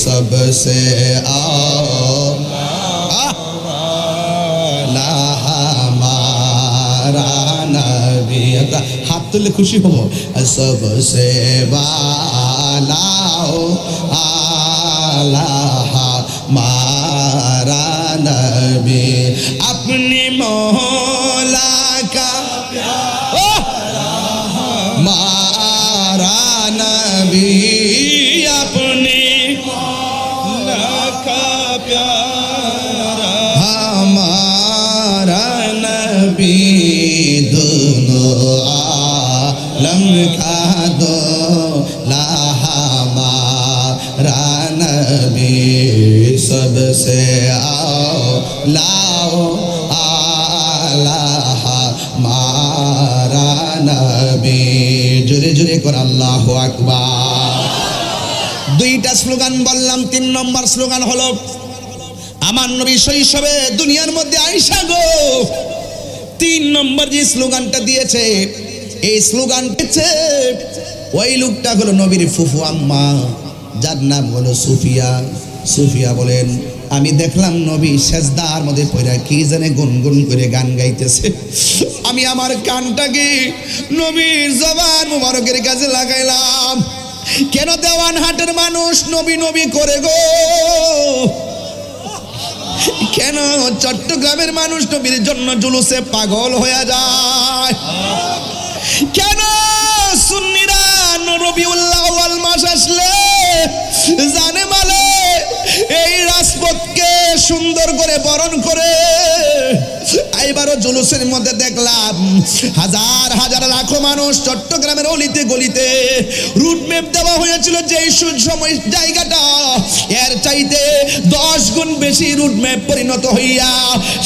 सबसे आला, हमारा नबी, हाथ तुले खुशी हो, सबसे वाला आला हमारा नबी, अपनी मौला का मारा नबी, अपनी का प्यारा हमारा नबी, दोनों आलम का दूल्हा हमारा नबी, सबसे आला हमारा नबी। জোরে জোরে করে আল্লাহু আকবার। দুইটা স্লোগান বললাম, 3 নম্বর স্লোগান হলো আমার নবী শৈশবে দুনিয়ার মধ্যে আয়েশা গো। 3 নম্বর যে স্লোগানটা দিয়েছে, এই স্লোগান দিয়েছে ওই লোকটা হলো নবীর ফুফু আম্মা, যার নাম হলো সুফিয়া। সুফিয়া বলেন আমি দেখলাম নবী সেজদার মধ্যে পড়ে কি জানে গুনগুন করে গান গাইতেছে। আমি আমার কানটাকে নবীর জবান মুবারকের কাছে লাগাইলাম। কেন দেওয়ান হাটের মানুষ নবী নবী করে গো? কেন চট্টগ্রামের মানুষ নবীর জন্য জুলুসে পাগল হয়ে যায়? কেন সুন্নিরা রবিউল আউয়াল মাস আসলে জানে মালে এই রাজপথকে সুন্দর করে বরণ করে এইবারও জুলুসের মধ্যে দেখলাম হাজার হাজার লাখো মানুষ চট্টগ্রামের অলিতে গলিতে রুট ম্যাপ দেওয়া হয়েছিল যেই সময় জায়গাটা এর চাইতে 10 গুণ বেশি রুট ম্যাপ পরিণত হইয়া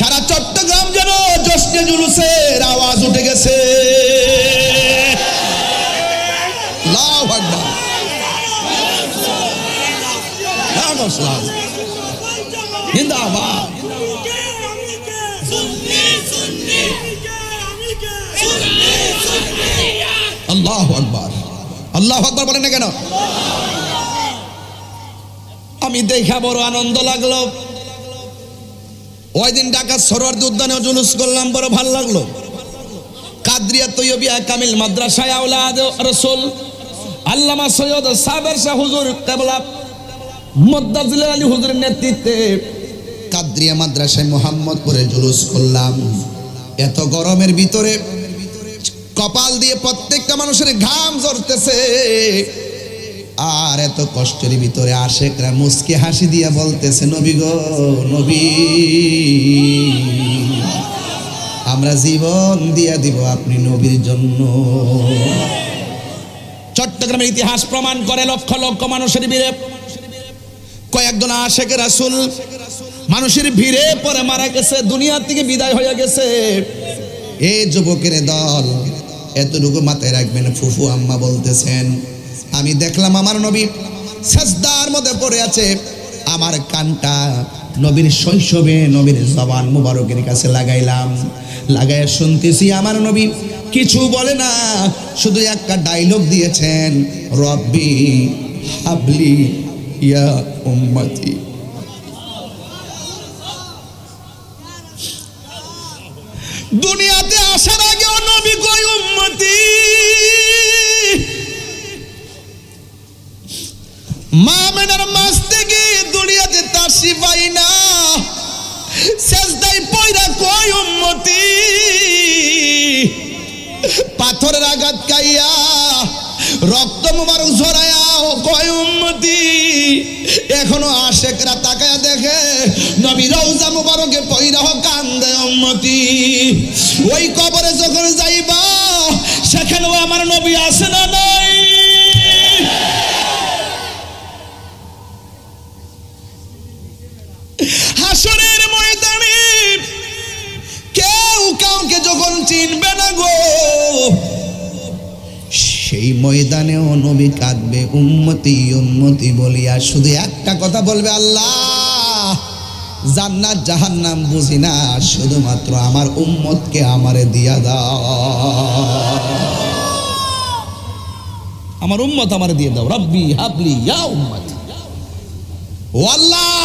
সারা চট্টগ্রাম যেন জশ্নে জুলুসের আওয়াজ উঠে গেছে। আল্লাহু আকবার। জিন্দাবাদ। আল্লাহু আকবার। আল্লাহু আকবার বলেন না কেন? আমি দেখা বড় আনন্দ লাগলো। ওই দিন ঢাকা সরোয়ার্দী উদ্যানে জুলুস করলাম, বড় ভালো লাগলো। কাদরিয়া তৈয়বিয়া কামিল মাদ্রাসায় আওলাদ রাসূল আল্লামা সৈয়দ সাবের শাহ হুজুর কেবলা মুদ্দাজিল আলী হুজুরের নেতৃত্বে কাদরিয়া মাদ্রাসায় মোহাম্মদপুরে জুলুস করলাম। এত গরমের ভিতরে কপাল দিয়ে প্রত্যেকটা মানুষের ঘাম ঝরতেছে, আর এত কষ্টের ভিতরে আশেকরা মুস্কি হাসি দিয়া বলতেছে নবী গো নবী, আমরা জীবন দিয়া দিব আপনি নবীর জন্য। চট্টগ্রামের ইতিহাস প্রমাণ করে লক্ষ লক্ষ মানুষের ভিড়ে কয়েকজন আশেক রাসূল মানুষের ভিড়ে পরে মারা গেছে, দুনিয়া থেকে বিদায় হয়ে গেছে। এই যুবকের দল এতটুকু মাথায় রাখবেন। ফুফু আম্মা বলতেছেন আমি দেখলাম আমার নবী সাজদার মধ্যে পড়ে আছে, আমার কানটা নবীর শৈশবে নবীর জবান মুবারকের কাছে লাগাইলাম, লাগাইয়া শুনতেছি আমার নবী কিছু বলে না, শুধু একটা ডায়লগ দিয়েছেন, রব্বি হাবলি ইয়া উম্মতি। দুনিয়াতে আসার আগে নবী কই উম্মতি, পাথরের আঘাত খাইয়া রক্ত মুবারক ঝরায়া কয় উম্মতি, এখনো আশেকরা তাকায়া দেখে নবী রওজা মুবারকে পয়রা কান্দে উম্মতি। ওই কবরে যখন যাইবা সেখানেও আমার নবী আছে না নাই? হাসরের ময়দানে কেউ কাউকে যখন চিনবে না গো, সেই ময়দানেও নবী কাঁদবে উম্মতি উম্মতি বলিয়া। শুধু একটা কথা বলবে, আল্লাহ জান্নাত জাহান্নাম বুঝি না, শুধুমাত্র আমার উম্মতকে আমারে দিয়া দাও, আমার উম্মত আমারে দিয়ে দাও। রব্বি হাবলি ইয়া উম্মতি, ও আল্লাহ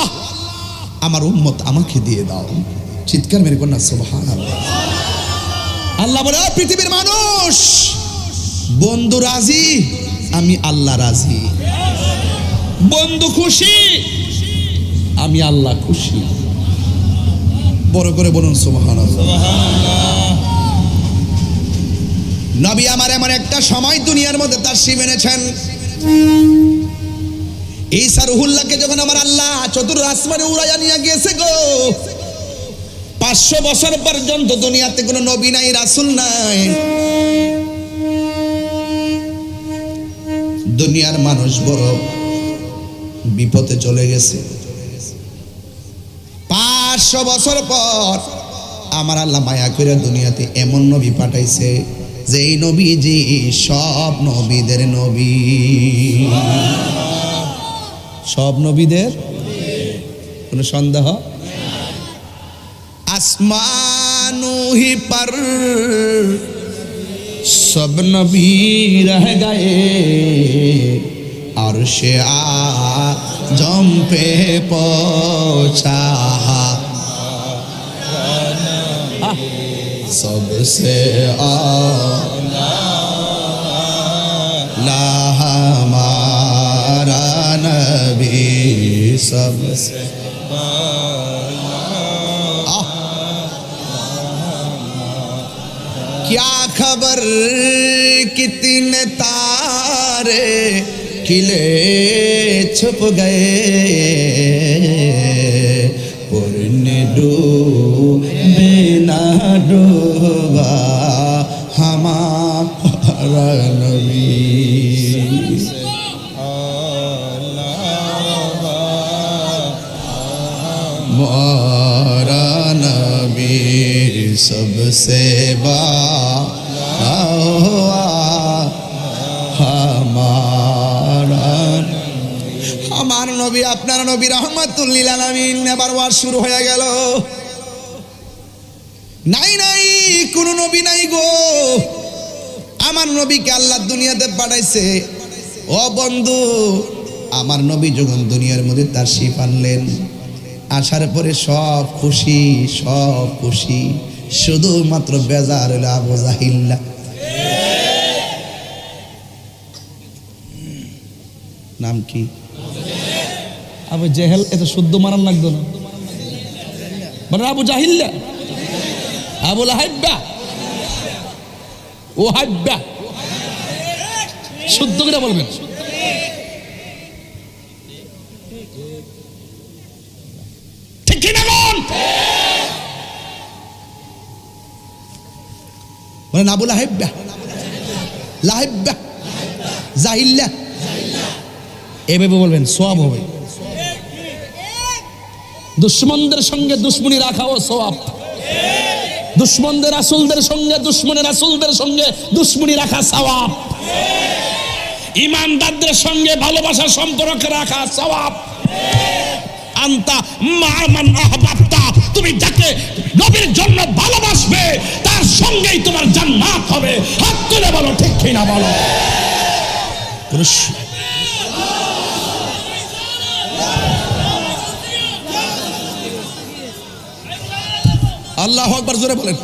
আমার উম্মত আমাকে দিয়ে দাও। চিৎকার মেরে কন্যা সুবহানাল্লাহ। আল্লাহ বলে, পৃথিবীর মানুষ, বন্ধু রাজি, আমি আল্লাহ রাজি। বন্ধু খুশি, আমি আল্লাহ খুশি। বড় করে বলুন সুবহানাল্লাহ। নবী আমার এমন একটা সময় দুনিয়ার মধ্যে তাশরীফ এনেছেন, ঈসা রুহুল্লাহকে যখন আমার আল্লাহ চতুর্থ আসমানে উড়াইয়া নিয়ে গিয়েছে গো, 500 বছর পর্যন্ত দুনিয়াতে কোনো নবী নাই, রাসূল নাই। দুনিয়ার মানুষ বড় বিপদে চলে গেছে। 500 বছর পর আমার আল্লাহ মায়া করে দুনিয়াতে এমন নবী পাঠাইছে যে এই নবীজি সব নবীদের নবী, সব নবীদের কোনো সন্দেহ? আসমানু হি পর सब नबी रह गए, अर्शे आज़म पे पहुंचा सबसे आला हमारा नबी, सबसे क्या खबर कितने तारे खिले छुप गए, पुरने डूबे ना डूबा हमारा नबी, हमारा नबी सबसे আমার নবী আপনার নবী রাহমাতুল লিল আলামিন। এবার ওয়াজ শুরু হয়ে গেল। নাই নাই কোন নবী নাই গো, আমার নবীকে আল্লাহ দুনিয়াতে পাঠাইছে। ও বন্ধু, আমার নবী যখন দুনিয়ার মধ্যে তাশরীফ আনলেন, আসার পরে সব খুশি, সব খুশি, শুধুমাত্র বেজার হলো আবু জাহিল্লা। নাম কি? আবু জেহেল। এটা শুদ্ধ মারান লাগতো না, বলে আবু জাহিল্লা, আবুল হাইব্বা, ও হাইব্বা, শুদ্ধ করে বলবেন। ঠিক কি না বল? বলেন আবুল হাইব্বা, লাহিব্বা, জাহিল্লা, এভাবে বলবেন, সওয়াব হবে। দুশ্মনদের সঙ্গে দুশ্মনী রাখাও সওয়াব, দুশ্মনদের রাসূলদের সঙ্গে রাসূলদের সঙ্গে দুশ্মনী রাখা সওয়াব, ঈমানদারদের সঙ্গে ভালোবাসার সম্পর্ক রাখা সওয়াব। আনতা মা মান আহবাবতা, তুমি যাকে নবীর জন্য ভালোবাসবে তার সঙ্গেই তোমার জান্নাত হবে। হাত তুলে বলো ঠিক কি না বলো। আল্লাহু আকবার, জোরে বলেন,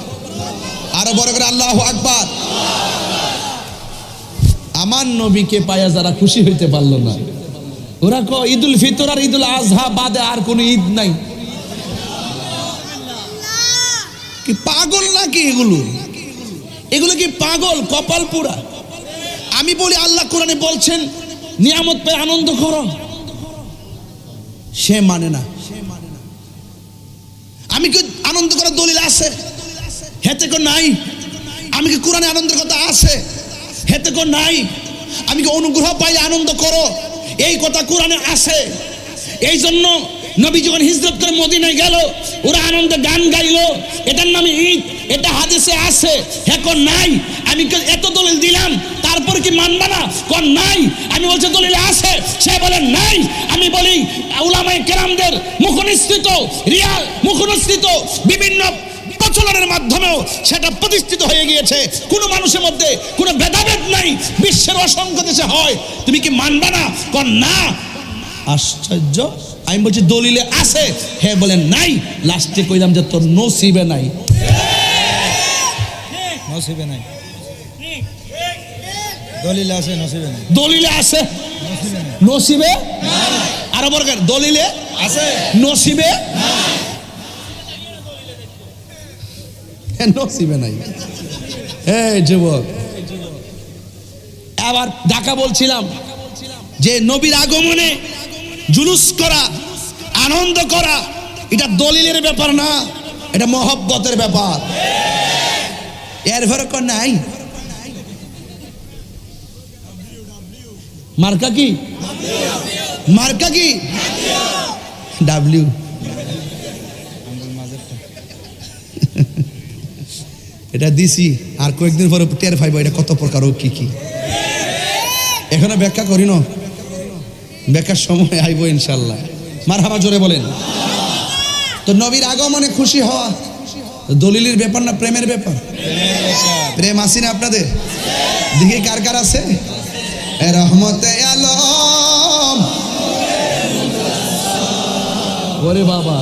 আরো বড় করে আল্লাহু আকবার। আমার নবীকে পায়া যারা খুশি হইতে পারলো না, ওরা কো ঈদুল ফিতর আর ঈদুল আজহা বাদে আর কোন ঈদ নাই। কি পাগল নাকি এগুলো? এগুলো কি পাগল, কপাল পুরা। আমি বলি আল্লাহ কোরআনে বলছেন নিয়ামত পেয়ে আনন্দ করো, সে মানে না। আমি কি আনন্দ করার দলিল আছে? হেতে কো নাই। আমি কি কোরআনে আনন্দের কথা আছে? হেতে কো নাই। আমি কি অনুগ্রহ পাইলে আনন্দ করো, এই কথা কোরআনে আছে। এই জন্য নবী যখন হিজরত করে মদিনায় গেল, ওরা আনন্দে গান গাইলো, এটার নামে ঈদ, এটা হাদিসে আছে। হ্যাঁ কোন নাই। আমি এত দলিল দিলাম, তারপর কি মানবা না? কোন নাই। আমি বলছি দলিল আছে, সে বলে নাই। আমি বলি উলামায়ে কেরামদের মুখনিসৃত রিয়াল মুখনিসৃত বিভিন্ন প্রচলনের মাধ্যমেও সেটা প্রতিষ্ঠিত হয়ে গিয়েছে। কোনো মানুষের মধ্যে কোনো ভেদাভেদ নাই, বিশ্বের অসংখ্য দেশে হয়। তুমি কি মানবা না? কোন না। আশ্চর্য। আমি বলছি দলিলে আছে, হে বলেন নাই। লাস্টে কইলাম যে তোর নসিবে নাই, নসিবে নাই। দলিলে আছে, নসিবে নাই। দলিলে আছে, নসিবে আরো বড় দলিলে আছে, নসিবে নসিবে নাই। এই যুবক, আবার ঢাকা বলছিলাম যে নবীর আগমনে জুলুস করা, আনন্দ করা, এটা দলিলের ব্যাপার না, এটা মহব্বতের ব্যাপার। এর ফরক নাই। মার্কা কি? মার্কা কি? ডাব্লিউ। এটা দিছি, আর কয়েকদিন পরে টের পাইব এটা কত প্রকার ও কি কি। এখনো ব্যাখ্যা করি না, ব্যাখ্যার সময় আইব ইনশাল্লাহ। মারহাবা জোরে বলেন। তো নবীর আগমনে খুশি হওয়া দলিলের ব্যাপার না, প্রেমের ব্যাপার। প্রেম আসি না আপনাদের? দেখি কার কার আছে। রহমতে আলম, ওরে বাবা,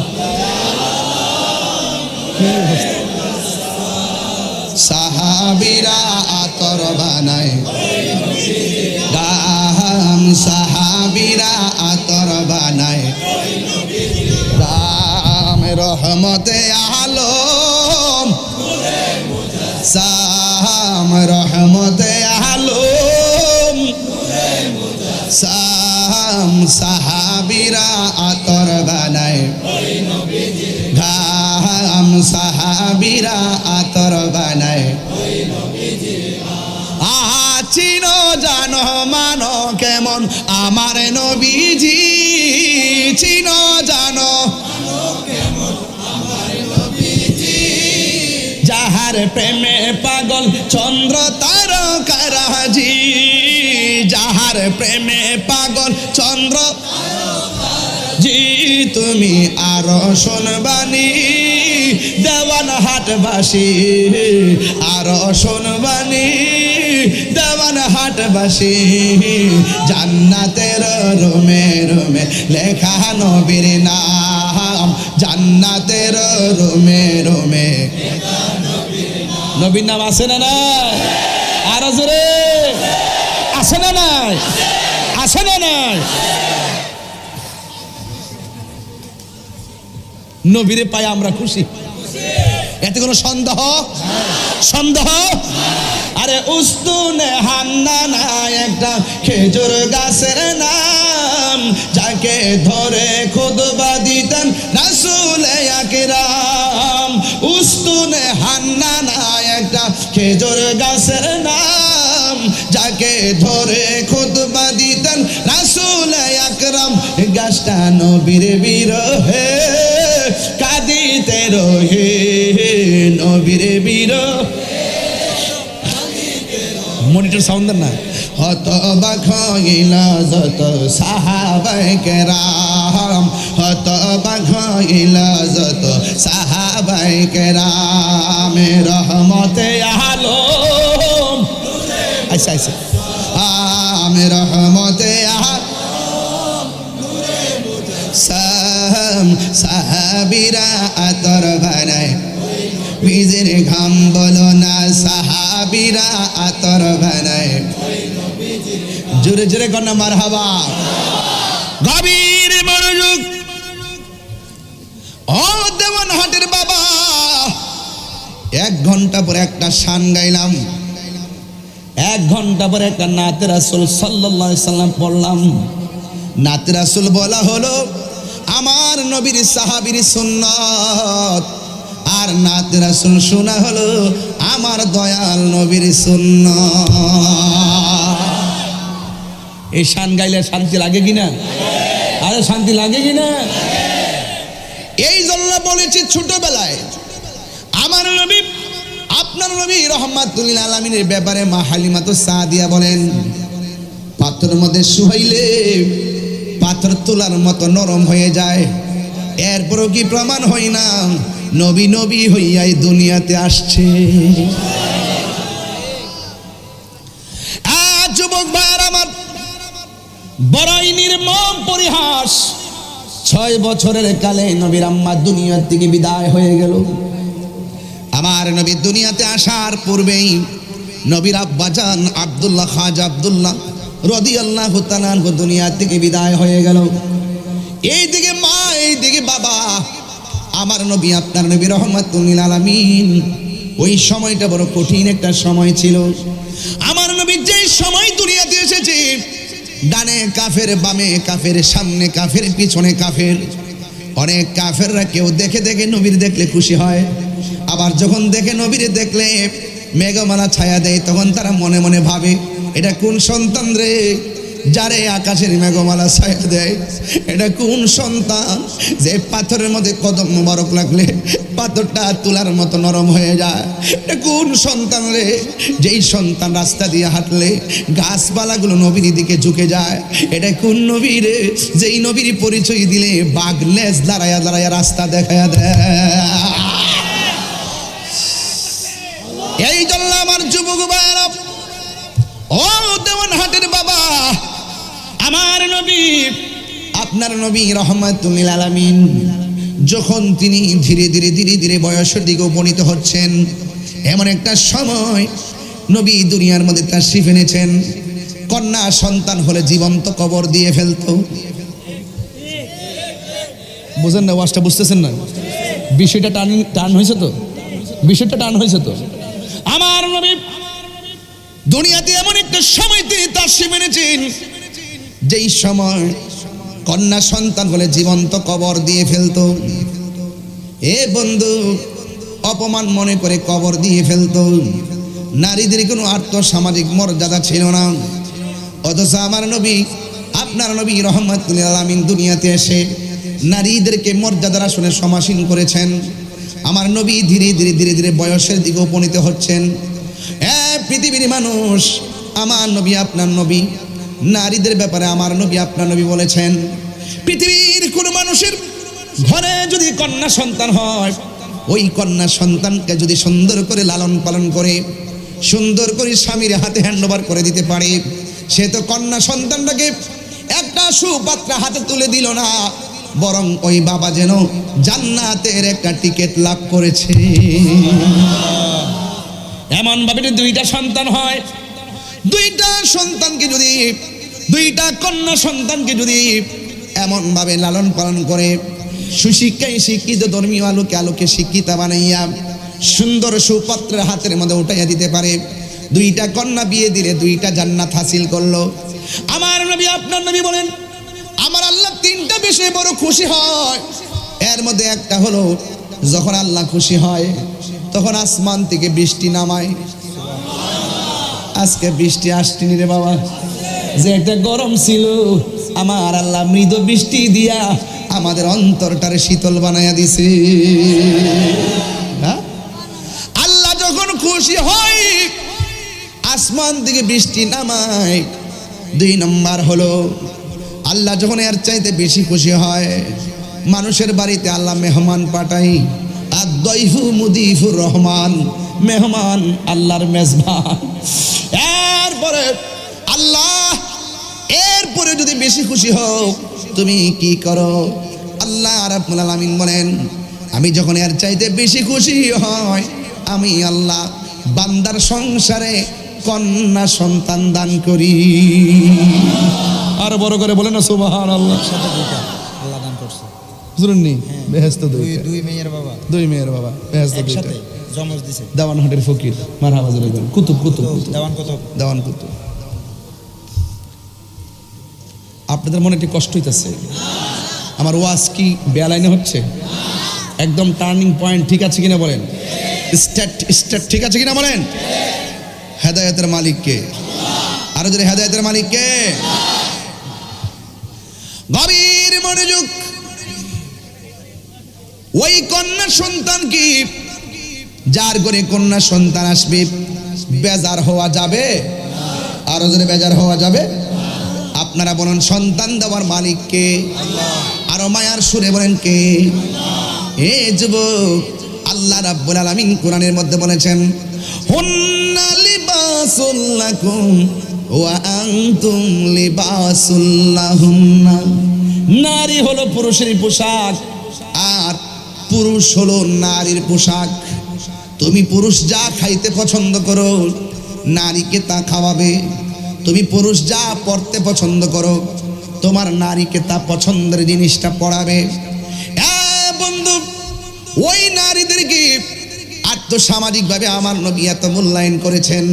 সাহাবীরা আতর বানায় গাম, সাহাবীরা আতর বানায় রাম। রহমতে আলম সাম, রহমতে আলম সাম, সাহাবীরা আতর বানায় ঘাম, সাহাবীরা আতর বানায়। চিনো জানো মানো কেমন আমার নবীজি, চিনো জানো যাহার প্রেমে পাগল চন্দ্র তারকারাজি, যাহার প্রেমে পাগল চন্দ্র জি। তুমি আরো শুনবানি দেওয়ান হাটবাসী, আরো শুনবানি দেওয়ান হাটবাসী। জান্নাতের রুমে রুমে লেখা নবীর নাম, জান্নাতের রুমে রুমে নবীর নাম আছে না নাই? আরো জোরে আছে না নাই? আছে না নাই? নবীরে পাই আমরা খুশি, এতে কোনো সন্দেহ? সন্দেহ? আরে উস্তুনে হান্নানা একটা খেজুর গাছের নাম, যাকে ধরে খুতবা দিতেন রাসূল আকরাম। উস্তুনে হান্নানা একটা খেজুর গাছের নাম, যাকে ধরে খুতবা দিতেন রাসূল আকরাম। গাছটা নবীর বিরহে কাঁদিতে রহে, নবীর বিরহে। মনিটর সাউন্ড না। হতবাক হইল যত সাহাবায়ে কেরাম, হতবাক হইল যত সাহাবায়ে কেরাম। রহমতে আলম আচ্ছা আচ্ছা আমি রহমতে আলম সাম, সাহাবীরা আতর বানায় নিজের ঘাম বলো না, সাহাবীরা আতর বানায়। জোরে জোরে কন্যা মারহাবা। গভীর মনোযোগ। ও দেওয়ান হাটের বাবা, 1 ঘন্টা পরে একটা শান গাইলাম, 1 ঘন্টা পরে একটা নাতে রাসূল সাল্লাল্লাহু আলাইহি সাল্লাম পড়লাম। নাতে রাসূল বলা হলো আমার নবীর সাহাবীর সুন্নাত, আর নাতে রাসূল শোনা হলো আমার দয়াল নবীর সুন্নাত। এই শান গাইলে শান্তি লাগে কিনা? আরে শান্তি লাগে কিনা? এই জন্য বলেছি ছোটবেলায় আমার নবী আপনার নবী রাহমাতুল লিল আলামিনের ব্যাপারে মা হালিমাতু সাদিয়া বলেন, পাথরের মধ্যে শুয়াইলে পাথর তোলার মতো নরম হয়ে যায়। এরপরও কি প্রমাণ হয় না নবী নবী হইয়াই দুনিয়াতে আসছে? যুবক ভাইয়ার আমার, বড়ই নির্মম পরিহাস, 6 বছরের কালে নবীর আম্মা দুনিয়া থেকে বিদায় হয়ে গেল। আমার নবী দুনিয়াতে আসার পূর্বেই নবীর আব্বাজান আব্দুল্লাহ খাজা আব্দুল্লাহ রাদিয়াল্লাহু তাআলা আনহু দুনিয়া থেকে বিদায় হয়ে গেল। এইদিকে মা, এইদিকে বাবা। আমার নবী আপনার নবী রাহমাতুল লিল আলামিন, ওই সময়টা বড় কঠিন একটা সময় ছিল। আমার নবী যে সময় দুনিয়াতে এসেছে, ডানে কাফের, বামে কাফের, সামনে কাফের, পিছনে কাফের। অনেক কাফেররা কেউ দেখে দেখে নবীর দেখলে খুশি হয়, আবার যখন দেখে নবীর দেখলে মেঘমালা ছায়া দেয়, তখন তারা মনে মনে ভাবে এটা কোন সন্তান রে, যারে আকাশের মেঘমালা ছায়া দেয়? এটা কোন সন্তান যে পাথরের মধ্যে কদম মোবারক লাগলে পাথরটা তুলার মতো নরম হয়ে যায়? এটা কোন সন্তান রে, যেই সন্তান রাস্তা দিয়ে হাঁটলে গাছপালাগুলো নবীর দিকে ঝুঁকে যায়? এটা কোন নবী রে, যেই নবীর পরিচয় দিলে বাঘ লেজ দাঁড়ায়া দাঁড়ায়া রাস্তা দেখায়া দেয়? এই জন্য আমার যুবক ভাইয়েরা, ও দেওয়ানহাটের বাবা, আমার নবী আপনার নবী রাহমাতুল লিল আলামিন যখন তিনি ধীরে ধীরে ধীরে ধীরে বয়সের দিকে উপনীত হচ্ছেন, এমন একটা সময় নবী দুনিয়ার মধ্যে তাশরিফ এনেছেন। কন্যা সন্তান হলে জীবন্ত কবর দিয়ে ফেলতো। বুঝেন না? ওয়াজটা বুঝতেছেন না? বিষয়টা টান হয়েছে তো? বিষয়টা টান হয়েছে তো? আমার নবী দুনিয়াতে এমন একটা সময় তিনি তাশরিফ এনেছেন, যেই সময় কন্যা সন্তান হলে জীবন্ত কবর দিয়ে ফেলতো। এ বন্ধু, অপমান মনে করে কবর দিয়ে ফেলতো। নারীদের কোনো আর্থসামাজিক মর্যাদা ছিল না, অথচ আমার নবী আপনার নবী রাহমাতুল লিল আলামিন দুনিয়াতে এসে নারীদেরকে মর্যাদার আসনে সমাসীন করেছেন। আমার নবী ধীরে ধীরে ধীরে ধীরে বয়সের দিকে উপনীত হচ্ছেন। পৃথিবীর মানুষ, আমার নবী আপনার নবী নারীদের ব্যাপারে আমার নবী আপনার নবী বলেছেন, পৃথিবীর কোন মানুষের ঘরে যদি কন্যা সন্তান হয়, ওই কন্যা সন্তানকে যদি সুন্দর করে লালন পালন করে সুন্দর করে স্বামীর হাতে হ্যান্ডওভার করে দিতে পারে, সে তো কন্যা সন্তানটাকে একটা সুপাত্র হাতে তুলে দিল না, বরং ওই বাবা যেন জান্নাতের একটা টিকিট লাভ করেছে। এমন ভাবে দুইটা সন্তান হয়, দুইটা সন্তানকে যদি, দুইটা কন্যা সন্তানকে যদি এমন ভাবে লালন পালন করে, সুশিক্ষায় শিক্ষিত ধর্মীয় আলোকে আলোকে শিক্ষিতা বানাইয়া সুন্দর সুপাত্রের হাতের মধ্যে উঠাইয়া দিতে পারে, দুইটা কন্যা বিয়ে দিলে দুইটা জান্নাত হাসিল করলো। আমার নবী আপনার নবী বলেন, আমার আল্লাহ 3টা বিষয়ে বড় খুশি হয়। এর মধ্যে একটা হলো, যখন আল্লাহ খুশি হয় তখন আসমান থেকে বৃষ্টি নামায়। আজকে বৃষ্টি আসছেনি রে বাবা, যে একটা গরম ছিল, আমার আল্লাহ মৃদু বৃষ্টি দিয়া আমাদের অন্তরটারে শীতল বানাইয়া দিছে। আল্লাহ যখন খুশি হয় আসমান থেকে বৃষ্টি নামায়। 2 নম্বর হলো, আল্লাহ যখন এর চাইতে বেশি খুশি হয়, মানুষের বাড়িতে আল্লাহ মেহমান পাঠাই। আদ-দাইফু মুদিফুর রহমান, মেহমান আল্লাহর মেজবান। এরপরে আল্লাহ, এরপরে যদি বেশি খুশি হও তুমি কি করো? আল্লাহ রাব্বুল আলামিন বলেন, আমি যখন এর চাইতে বেশি খুশি হয়, আমি আল্লাহ বান্দার সংসারে কন্যা সন্তান দান করি। আর বড় করে বলেন না সুবহানাল্লাহ। সাথে দুইটা আল্লাহ দান করছে। জুরুননি বেহেশত দুই মেয়ের বাবা, 2 মেয়ের বাবা, বেহেশত 2টা। জমজ দিছে দেওয়ানহাটের ফকির মারহাবা জোরে বলেন। কুতুব কুতুব কুতুব, দেওয়ান কত দেওয়ান কুতুব। আপনাদের মনে একটি কষ্ট হইতেছে? আমার ওয়াজ কি বেলাইনে হচ্ছে? একদম টার্নিং পয়েন্ট ঠিক আছে কিনা বলেন? স্টেট ঠিক আছে কিনা বলেন? হেদায়েতের মালিক কে? আরো যদি হেদায়েতের মালিক কে? গভীর মনোযোগ। ওই কন্যা সন্তান কি, যার ঘরে কন্যা সন্তান আসবে বেজার হওয়া যাবে? আরো যদি বেজার হওয়া যাবে? আপনারা বলুন সন্তান দেওয়ার মালিক কে? আরো মায়ার সুরে বলেন কে? এ যুবক, আল্লাহ রাব্বুল আলামিন কোরআনের মধ্যে বলেছেন হুন্না লিবাসুল লাকুম ওয়া আনতুম লিবাসুল লাহুন্না। নারী হলো পুরুষের পোশাক আর পুরুষ হলো নারীর পোশাক। তুমি পুরুষ যা খাইতে পছন্দ করো নারীকে তা খাওয়াবে, তুমি পুরুষ যা পড়তে পছন্দ করো তোমার নারীকে তা পছন্দের জিনিসটা পড়াবে। বন্ধু, ওই নারীদেরকে আর্থসামাজিকভাবে আমার নবী এত মূল্যায়ন করেছেন।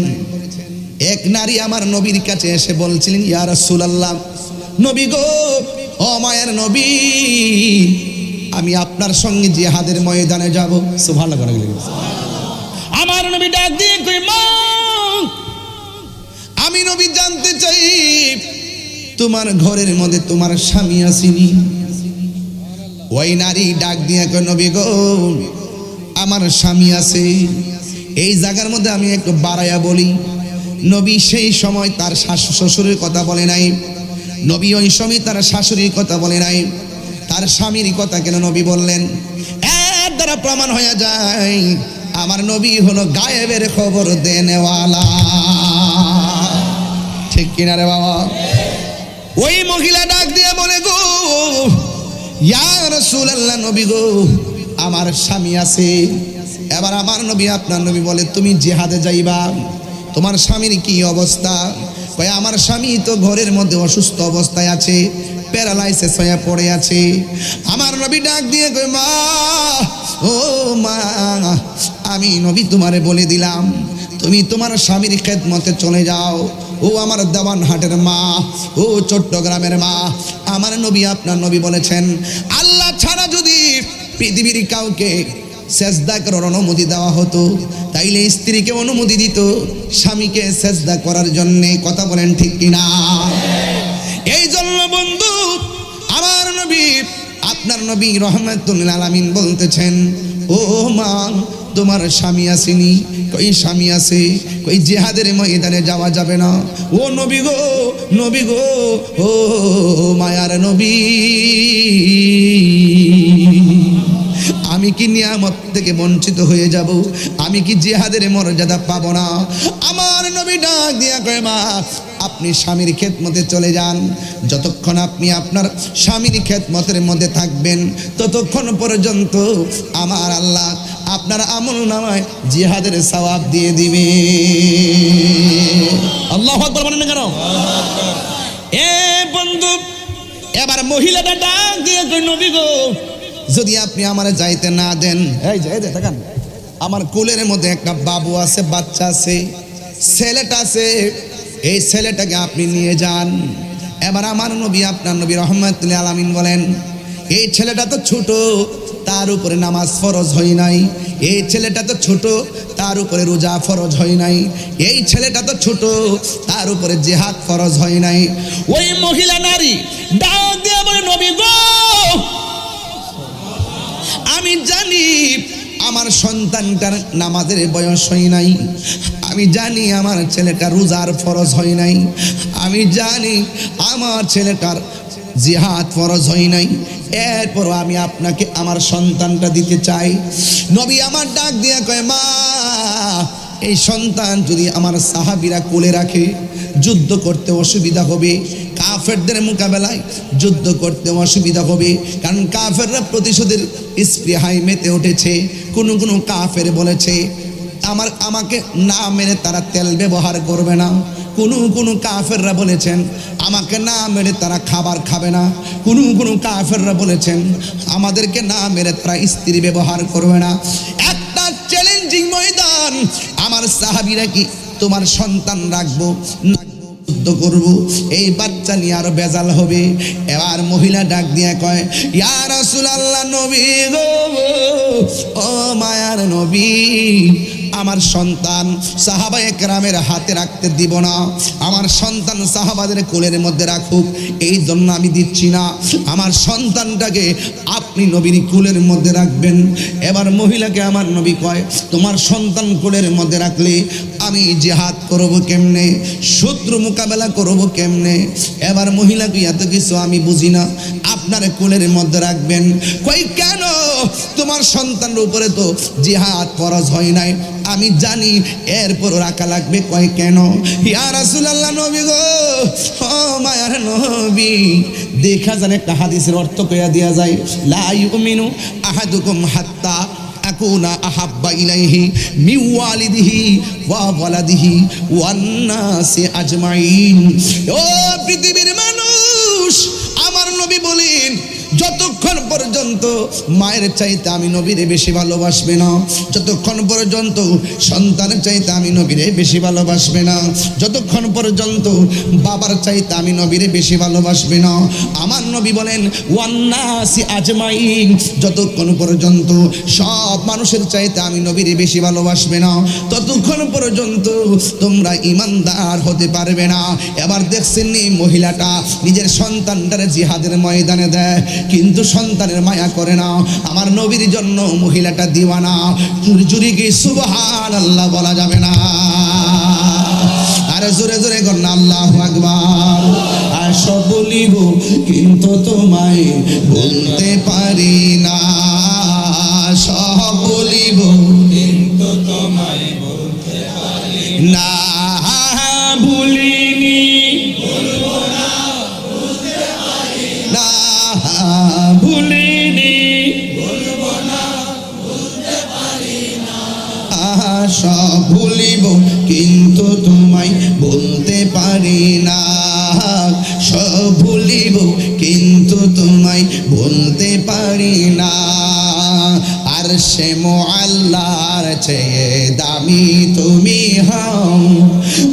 এক নারী আমার নবীর কাছে এসে বলছিলেন, ইয়া রাসূলুল্লাহ, নবী গো, ও মায়ের নবী, আমি আপনার সঙ্গে জিহাদের ময়দানে যাব। সুবহানাল্লাহ। আমার নবী ডাক দিয়ে কই, মা, আমি নবী জানতে চাই তোমার ঘরের মধ্যে তোমার স্বামী আসেনি? ওই নারী ডাক দিয়ে কই, নবী গো, আমার স্বামী আছে। এই জায়গার মধ্যে আমি একটু বাড়াইয়া বলি, নবী সেই সময় তার শ্বশুরের কথা বলে নাই, নবী ওই সময় তার শাশুড়ির কথা বলে নাই, তার স্বামীর কথা কেন নবী বললেন? এর দ্বারা প্রমাণ হয়ে যায় আমার নবী হলো গায়েবের খবর দেনেওয়ালা। ঠিক কিনা রে বাবা? ওই মহিলা ডাক দিয়ে বলে, গো ইয়া রাসূলুল্লাহ, নবী গো, আমার স্বামী আছে। এবার আমার নবী, আপনার নবী বলে, তুমি জিহাদে যাইবা, তোমার স্বামীর কি অবস্থা? কয়, আমার স্বামী তো ঘরের মধ্যে অসুস্থ অবস্থায় আছে, প্যারালাইসিস হয়ে পড়ে আছে। আমার নবী ডাক দিয়ে কয়, মা, ও মা, আমি নবী তোমারে বলে দিলাম তুমি তোমার স্বামীর খেদমতে চলে যাও। ও আমার দেওয়ানহাটের মা, ও চট্টগ্রামের মা, আমার নবী, আপনার নবী বলেছেন আল্লাহ ছাড়া যদি পৃথিবীর কাউকে সেজদা করার অনুমতি দেওয়া হতো তাইলে স্ত্রীকে অনুমতি দিত স্বামীকে সেজদা করার জন্যে। কথা বলেন ঠিক কিনা? এই জন্য বন্ধু, আমার নবী, আপনার নবী রহমাতুল আলামিন বলতেছেন, ও মা, তোমার স্বামী আসেনি? কই স্বামী আছে। কই জিহাদের ময়দানে যাওয়া যাবে না? ও নবী গো, নবী গো, ও মায়ার নবী, আমি কি নিয়ামত থেকে বঞ্চিত হয়ে যাব? আমি কি জিহাদের মর্যাদা পাবো না? আমার নবী ডাক দিয়া কয়, মা, আপনি স্বামীর খেদমতে চলে যান। যতক্ষণ আপনি আপনার স্বামীর খেদমতের মধ্যে থাকবেন ততক্ষণ পর্যন্ত আমার আল্লাহ আপনার আমল নামায় জিহাদের সওয়াব দিয়ে দিবে। আল্লাহু আকবার বলেন না কেন? এ বন্ধু, এবার মহিলাটা ডাক দিয়ে কয়, নবী গো, যদি আপনি আমার যাইতে না দেন, এই যে দেখেন আমার কোলের মধ্যে একটা বাবু আছে, বাচ্চা আছে, ছেলেটা আছে, এই ছেলেটাকে আপনি নিয়ে যান। এবার আমার নবী, আপনার নবী রহমাতুল আলামিন বলেন, এই ছেলেটা তো ছোট, তার উপরে নামাজ ফরজ হয় নাই। এই ছেলেটা তো ছোট, তার উপরে রোজা ফরজ হয় নাই। এই ছেলেটা তো ছোট, তার উপরে জিহাদ ফরজ হয় নাই। ওই মহিলা নারী ডাক দিয়ে বলে, নবী গো, আমি জানি আমার সন্তানটার নামাজের বয়স হয় নাই, আমি জানি আমার ছেলেটার রোজার ফরজ হয় নাই, আমি জানি আমার ছেলেটার জিহাদ ফরজ হয় নাই, এরপর আমি আপনাকে আমার সন্তানটা দিতে চাই। নবী আমার ডাক দিয়া কয়, মা, এই সন্তান যদি আমার সাহাবীরা কোলে রাখে যুদ্ধ করতে অসুবিধা হবে, কাফেরদের মোকাবেলায় যুদ্ধ করতে অসুবিধা হবে, কারণ কাফেররা প্রতিশোধের স্পৃহায় মেতে উঠেছে। কোনো কোনো কাফের বলেছে আমাকে না মেরে তারা তেল ব্যবহার করবে না। কোনো কাফেররা বলেছেন আমাকে না মেরে তারা খাবার খাবে না। কোনো কাফেররা বলেছেন আমাদেরকে না মেরে তারা স্ত্রী ব্যবহার করবে না। একটা চ্যালেঞ্জিং আমার সাহাবীরা কি তোমার সন্তান রাখবো না যুদ্ধ করব? এই বাচ্চা নিয়ে আরো বেজাল হবে। এবার মহিলা ডাক দিয়ে কয়, ইয়া রাসূলুল্লাহ, নবী গো, ও মায়ার নবী, আমার সন্তান সাহাবায়ে কেরামের হাতে রাখতে দিব না, আমার সন্তান সাহাবাদের কোলের মধ্যে রাখুক, এই জন্য আমি দিচ্ছি না। আমার সন্তানটাকে আপনি নবীর কোলের মধ্যে রাখবেন। এবার মহিলাকে আমার নবী কয়, তোমার সন্তান কোলের মধ্যে রাখলে আমি জিহাদ করব কেমনে, শত্রু মোকাবেলা করব কেমনে? এবার মহিলাকে এত কিছু আমি বুঝি না, আপনার কোলের মধ্যে রাখবেন। কই কেন? তোমার সন্তানের উপরে তো জিহাদ ফরজ হয় নাই, আমি জানি, এরপর রাখা লাগবে। কয় কেন? ইয়া রাসূলুল্লাহ, নবী গো, ও মায়ার নবী, দেখা জানে একটা হাদিসের অর্থ কইয়া দিয়া যায়, লা ইউমিনু আহাদুকুম হাত্তা আকুনা আহাব্বা ইলাইহি মিন ওয়ালিদিহি ওয়া ওয়ালাদিহি ওয়ান নাসি আজমাইন। ও পৃথিবীর মানুষ, আমার নবী বলেন, যতক্ষণ পর্যন্ত মায়ের চাইতে আমি নবীরে বেশি ভালোবাসবে না, যতক্ষণ পর্যন্ত সন্তানের চাইতে আমি নবীরে বেশি ভালোবাসবে না, যতক্ষণ পর্যন্ত বাবার চাইতে আমি নবীরে বেশি ভালোবাসবে না। আমার নবী বলেন, ওয়ান্নাসি আজমাইন, যতক্ষণ পর্যন্ত সব মানুষের চাইতে আমি নবীরে বেশি ভালোবাসবে না, ততক্ষণ পর্যন্ত তোমরা ইমানদার হতে পারবে না। এবার দেখছেন নি, মহিলাটা নিজের সন্তানটারে জিহাদের ময়দানে দেয়, কিন্তু সন্তানের মায়া করে না। আমার নবীর জন্য মহিলাটা দিওয়ানা। চুরি চুরি কি সুবহানাল্লাহ বলা যাবে না? আরে জোরে জোরে কর না, আল্লাহু আকবার। আর সব বলিব কিন্তু তোমায় বলতে পারি না, সব বলিব কিন্তু তোমায় বলতে পারি না, ভুলিনি, বলবো না, বলতে পারি না, ভুলিনি, বলবো না, বলতে পারি না, সব ভুলিব কিন্তু তোমায় বলতে পারি না, সব ভুলিব কিন্তু তোমায় বলতে পারি না। আর সে মুআল্লার চেয়ে দামি তুমি হও,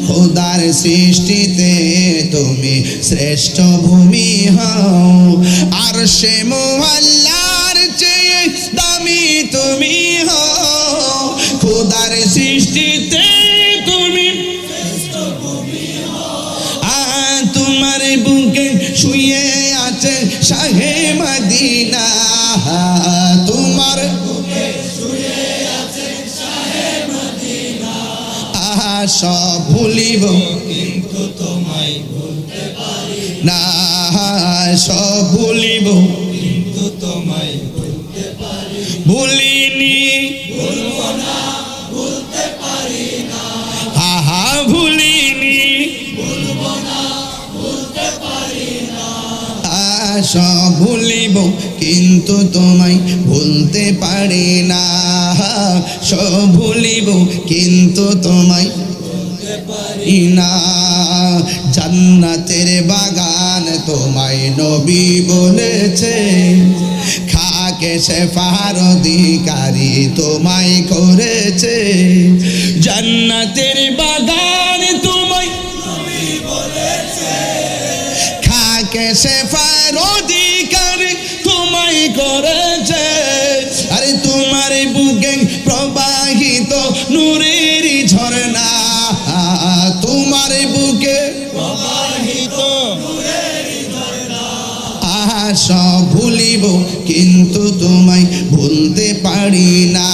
খোদার সৃষ্টিতে তুমি শ্রেষ্ঠ ভূমি হও। আর সে মুআল্লার চেয়ে দামি তুমি হও, খোদার সৃষ্টিতে তুমি শ্রেষ্ঠ ভূমি হও। তোমার বুকে শুয়ে আছে শাহে মদিনা, তোমার বুকে শুয়ে আছে শাহে মদিনা, সব ভুলিব কিন্তু তোমায় ভুলতে পারি না, সব ভুলিব কিন্তু তোমায় ভুলতে পারি, ভুলিনি, ভুলবো না, ভুলতে পারি না, ভুলিনি, ভুলবো না, ভুলতে পারি না, সব ভুলিব কিন্তু তোমায় ভুলতে পারি না, সব ভুলিব কিন্তু তোমায় ভুলতে পারি না। জান্নাতের বাগান তোমায় নবী বলেছে, খাকে শেফার অধিকারী তোমায় করেছে। জান্নাতের বাগান তোমায় নবী বলেছে, খাকে শেফার অধিকারী তোমায় করেছে। আরে তোমার বুকে প্রবাহিত নূরের ঝর্ণা, তোমার বুকে প্রবাহিত নূরের ঝর্ণা, সব ভুলিব কিন্তু তোমায় ভুলতে পারি না,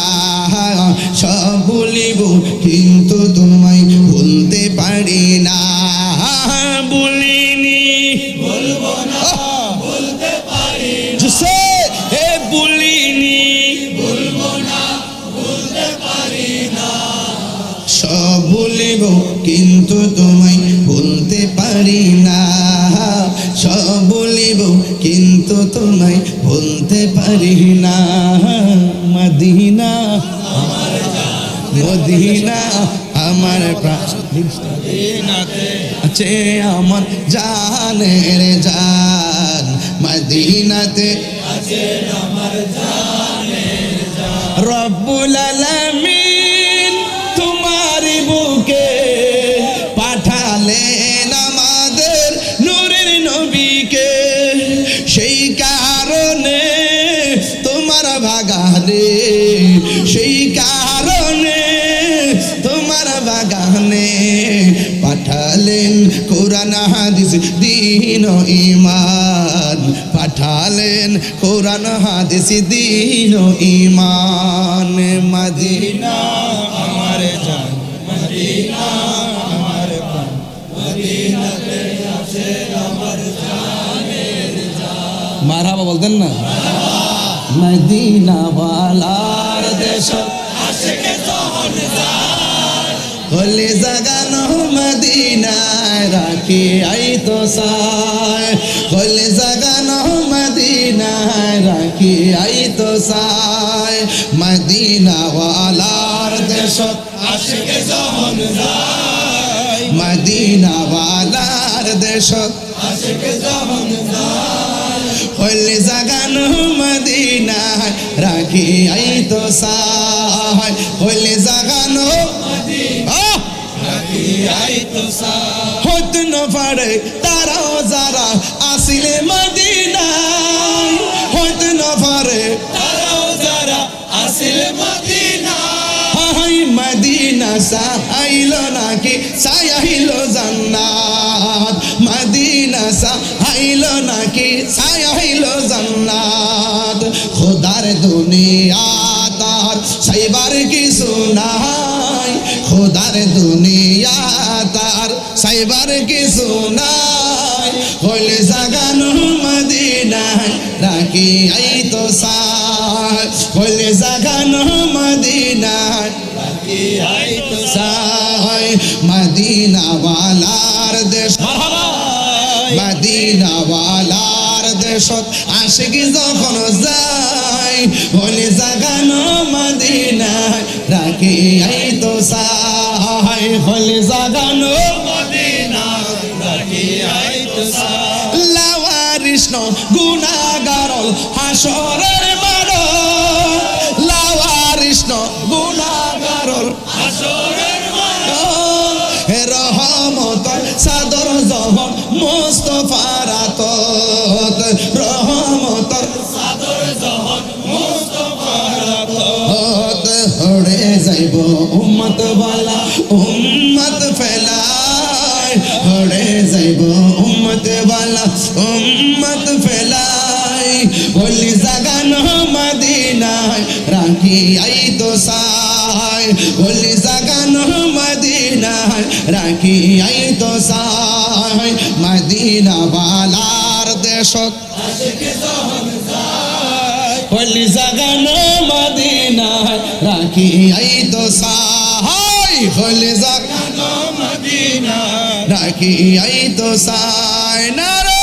সব ভুলিব কিন্তু তোমায় ভুলতে পারি না, ভুলিনি, বলবো না, বলতে পারি না, ভুলিনি, বলবো না, বলতে পারি না, সব ভুলিব কিন্তু তোমায় ভুলতে পারি না, সব ভুলিব কিন্তু তোমায় ভুলতে পারি না। মদিনা আমার জান, মদিনা আমার প্রাণ, আছে আমার জানের জান, মদিনাতে আছে আমার জানের জান। রব্বুল আলামিন পাঠালেন কোরআন হাদিস দ্বীন ও ঈমান, পাঠালেন কোরআন হাদিস দ্বীন ও ঈমান। মদিনা আমার জান মদিনা আমার প্রাণ মদিনাতে আছে আমার জানের জান। মারহাবা বলতেন না? মদিনা ওয়ালার দেশ আশিকে জহন জান, হলে জাগানো মদিনায় রাখি আই তো সায়, হলে জাগানো মদিনায় রাখি আই তো সায়। মদিনা ওয়ালার দেশ আশিকে জহন জান, মদিনা ওয়ালার দেশ আশিকে জহন জান, হলে জাগানো মদিনায় রাখি আই তো সায়, হলে জাগানো রাখি আইতো সান। হতে না পারে তারাও যারা আসিলে মদিনায়, হতে না পারে তারাও যারা আসিল মদিনা, হাই মদিনা সাহাইল নাকি সায়াইল জান্নাত, মদিনা সাহাইল নাকি সায়াইল জান্নাত। খোদার দুনিয়া তার সাইবার কিছু নাই, খোদার দুনিয়া তার সাইবার কিছু নাই। হলে জাগানো মদিনায় রাখি আই তো সায়, হলে জাগানো মদিনায় রাখি আইতো সায়। মদিনা ওয়ালার দেশ, মারহাবা মদিনা ওয়ালার দেশত আশিক যখন যায়, হলে জাগানো মদিনায় রাখি আই তো সায়, হলে জাগানো মদিনা রাখি আইতো সান। লাওয়ারিষ্ণ গুনাগারল হাসরের মাঠ, লাওয়ারিষ্ণ গুনাগারল হাসরের মাঠ, রহমতর সাদর জহর মুস্তফার আতত, রহমতর সাদর জহন মুস্তফার আতত। হড়ে যাইব উম্মত বালা উম্মত ফেলায়, হড়ে যাইব উম্মত বালা উম্মত ফেলায়। হলি জাগানো মদিনায় রাখি আই তো সায়, হলি জাগানো মদিনায় রাখি আই তো সায়। মদিনা বালার দেশত আশিকে জহন জান, হলি জাগানো মদিনায় রাখি আই তো সায়, হলি জাগানো মদিনা রাখি আই তো সায়। নারে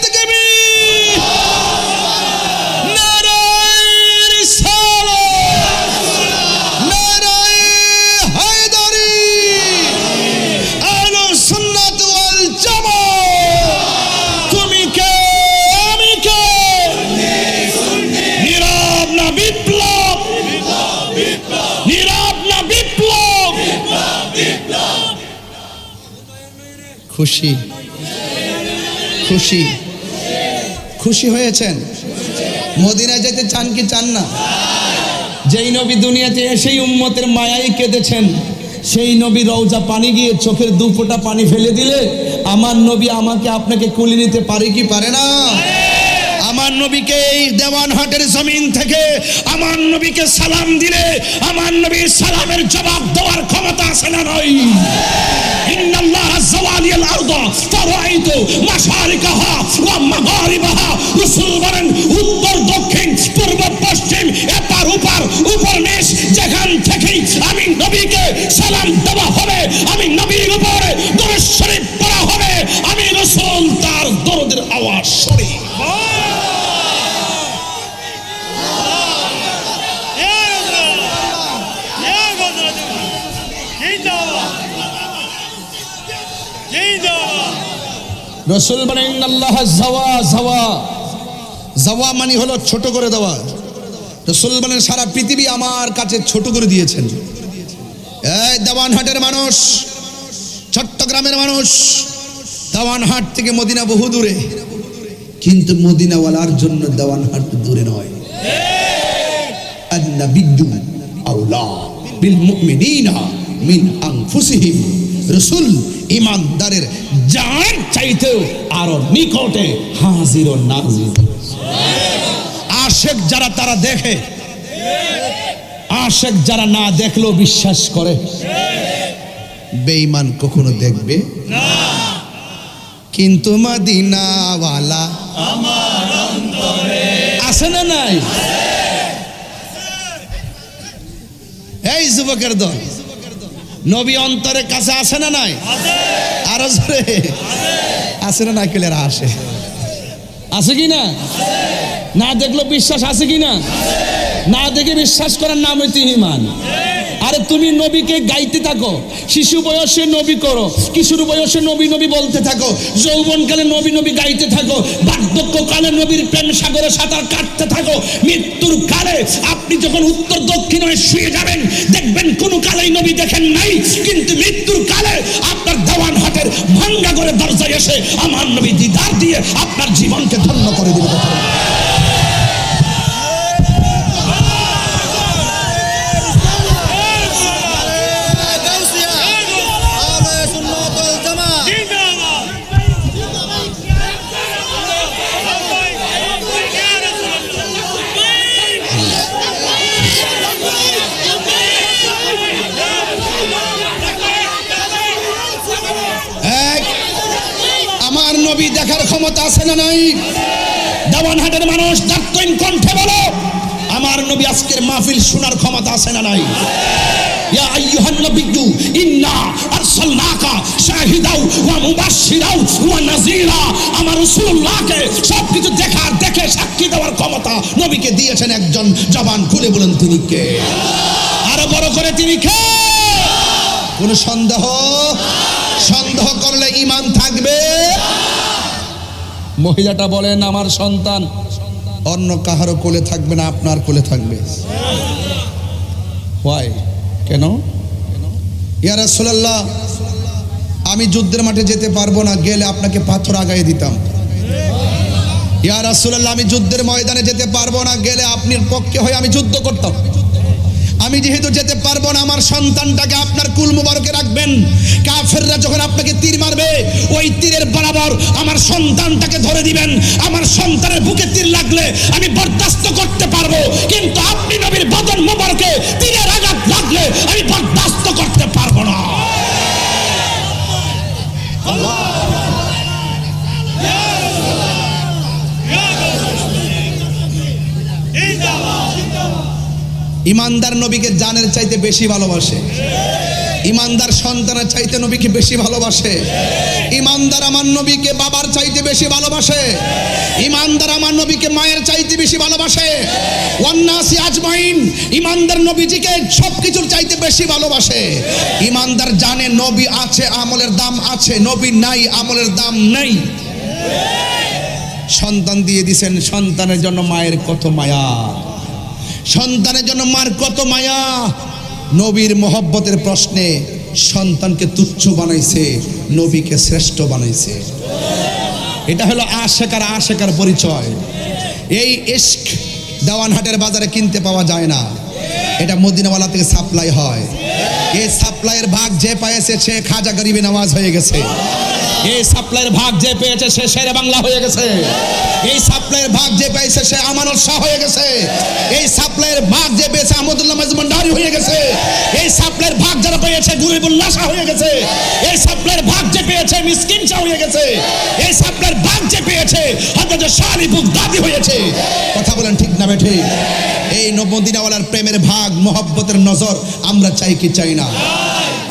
তাকবীর, নারে রিসালাত, নারে হায়দারি, আহলুস সুন্নাত ওয়াল জামাত। তুমি কে আমি কে, নীরব না বিপ্লব, নীরব না বিপ্লব। খুশি খুশি খুশি হয়েছেন? মদিনায় যেতে চান কি চান না? যেই নবী দুনিয়াতে এসেই উম্মতের মায়াই কেঁদেছেন, সেই নবী রওজা পানি গিয়ে চোখের দু ফোঁটা পানি ফেলে দিলে আমার নবী আমাকে আপনাকে কুলি নিতে পারে কি পারে না? আমার নবীকে এই দেওয়ানহাটের জমিন থেকে আমার নবীকে সালাম দিলে আমার নবীর সালামের জবাব দেওয়ার ক্ষমতা আছে না নয়? ইন্নাল্লাহা যাওয়ালিয়াল আরদ ফারাআইতু মাশারিকাহা ওয়া মাগারিবাহা। রাসূল বলেন উত্তর দক্ষিণ পূর্ব পশ্চিম এপার ওপার উপর নিচ যেখান থেকেই আমি নবীকে সালাম দেওয়া হবে, আমি নবীর উপরে দরুদ শরীফ পড়া হবে, আমি রাসূল তার দরুদের আওয়াজ শুনি। রাসূল বলেন ইন্নাল্লাহা যাওয়া মানে হলো ছোট করে দেওয়া। রাসূল বলেন সারা পৃথিবী আমার কাছে ছোট করে দিয়েছেন। এই দেওয়ানহাটের মানুষ, চট্টগ্রামের মানুষ, দেওয়ানহাট থেকে মদিনা বহু দূরে, কিন্তু মদিনাওয়ালার জন্য দেওয়ানহাট দূরে নয়। আন-নাবিয়্যু আওলা বিল মুমিনিনা মিন আনফুসিহিম। রসুল ইমানদারের জান চাইতেও আরো নিকটে হাজির ও নাজির। আশেক যারা তারা দেখে, আশেক যারা না দেখলেও বিশ্বাস করে। বেঈমান কখনো দেখবে না, কিন্তু মদিনাওয়ালা আমার অন্তরে আছে না নাই? এই যুবকের দল, নবী অন্তরের কাছে আছে না নাই? আরো জোরে আছে না নাই? কেলেরা আসে, আছে কি না? না দেখলো বিশ্বাস আছে কি না? না দেখে বিশ্বাস করার নাম হইতে ঈমান। আরে তুমি নবীকে গাইতে থাকো, শিশু বয়সে নবী করো, কিশোর বয়সে নবী নবী বলতে থাকো, যৌবনকালে নবী নবী গাইতে থাকো, বার্ধক্যকালে নবীর প্রেম সাগরে সাঁতার কাটতে থাকো। মৃত্যুর কালে আপনি যখন উত্তর দক্ষিণ হয়ে শুয়ে যাবেন, দেখবেন কোনো কালেই নবী দেখেন নাই, কিন্তু মৃত্যুর কালে আপনার দেওয়ান হাটের ভাঙ্গা করে দরজায় এসে আমার নবী দিদার দিয়ে আপনার জীবনকে ধন্য করে দিবে। আমার নবী দেখার ক্ষমতা আছে না নাই? দেওয়ানহাটের মানুষ দাঁতহীন কণ্ঠে বলো, আমার নবী আজকের মাহফিল শোনার ক্ষমতা আছে না নাই? ইয়া আইয়ুহান নবিয়্যু ইন্না আরসালনাকা শাহিদাও ওয়া মুবাশশিরাও ওয়া নাযীরা। আমার রাসূলুল্লাহকে সবকিছু দেখার, দেখে সাক্ষী দেওয়ার ক্ষমতা নবীকে দিয়েছেন একজন। জবান খুলে বলেন তিনি কে? আরো বড় করে তিনি কে? কোন সন্দেহ? সন্দেহ করলে ঈমান থাকবে? মহিলাটা বলেন আমার সন্তান অন্য কাহারও কোলে থাকবে না, আপনার কোলে থাকবে। হোয়াই? কেন? ইয়া রাসূলুল্লাহ, আমি যুদ্ধের মাঠে যেতে পারবো না, গেলে আপনাকে পাথর আগায় দিতাম। ইয়া রাসূলুল্লাহ, আমি যুদ্ধের ময়দানে যেতে পারবো না, গেলে আপনার পক্ষে হয়ে আমি যুদ্ধ করতাম। আমি যেহেতু যেতে পারবো না, আমার সন্তানটাকে আপনার কুল মুবারকে রাখবেন। কাফেররা যখন আপনাকে তীর মারবে, ওই তীরের বরাবর আমার সন্তানটাকে ধরে দিবেন। আমার সন্তানের বুকে তীর লাগলে আমি বরদাস্ত করতে পারবো, কিন্তু আপনি নবীর বদন মুবারকে তীরের আঘাত লাগলে আমি বরদাস্ত করতে পারবো না। ইমানদার নবীকে জানের চাইতে বেশি ভালোবাসে। ইমানদার সন্তানের চাইতে নবীকে বেশি ভালোবাসে। ইমানদার আমার নবীকে বাবার চাইতে বেশি ভালোবাসে। ইমানদার আমার নবীকে মায়ের চাইতে বেশি ভালোবাসে। ওয়ান্নাসি আজমাইন, ইমানদার নবীজিকে সবকিছুর চাইতে বেশি ভালোবাসে। ইমানদার জানে নবী আছে, আমলের দাম আছে, নবী নাই, আমলের দাম নাই। সন্তান দিয়ে দিছেন, সন্তানের জন্য মায়ের কত মায়া, সন্তানের জন্য মার কত মায়া। নবীর মহব্বতের প্রশ্নে সন্তানকে তুচ্ছ বানাইছে, নবীকে শ্রেষ্ঠ বানাইছে। এটা হলো আশেক আর আশেকার পরিচয়। এই ইশক দেওয়ানহাটের বাজারে কিনতে পাওয়া যায় না, এটা মদিনাওয়ালা থেকে সাপ্লাই হয়। এই সাপ্লাইয়ের ভাগ যে পেয়েছে সে খাজা গরিবে নওয়াজ হয়ে গেছে। এই সাপ্লাইয়ের ভাগ যে পেয়েছে সে শেরে বাংলা হয়ে গেছে। এই সাপ্লাইয়ের ভাগ যে পেয়েছে সে আমানত শাহ হয়ে গেছে। এই সাপ্লাইয়ের ভাগ যে পেয়েছে আহমদুল্লাহ মাজমুন্ডারি হয়ে গেছে। এই সাপ্লাইয়ের ভাগ যারা পেয়েছে গরিবুল্লাহ শাহ হয়ে গেছে। এই সাপ্লাইয়ের ভাগ যে পেয়েছে মিসকিন শাহ হয়ে গেছে। এই সাপ্লাইয়ের ভাগ যে পেয়েছে হযরত শালি বুগদাদি হয়েছে। কথা বলেন ঠিক না বেঠি? এই মদিনাওয়ালার প্রেমের ভাগ, মহব্বতের নজর আমরা চাই কি চাই না?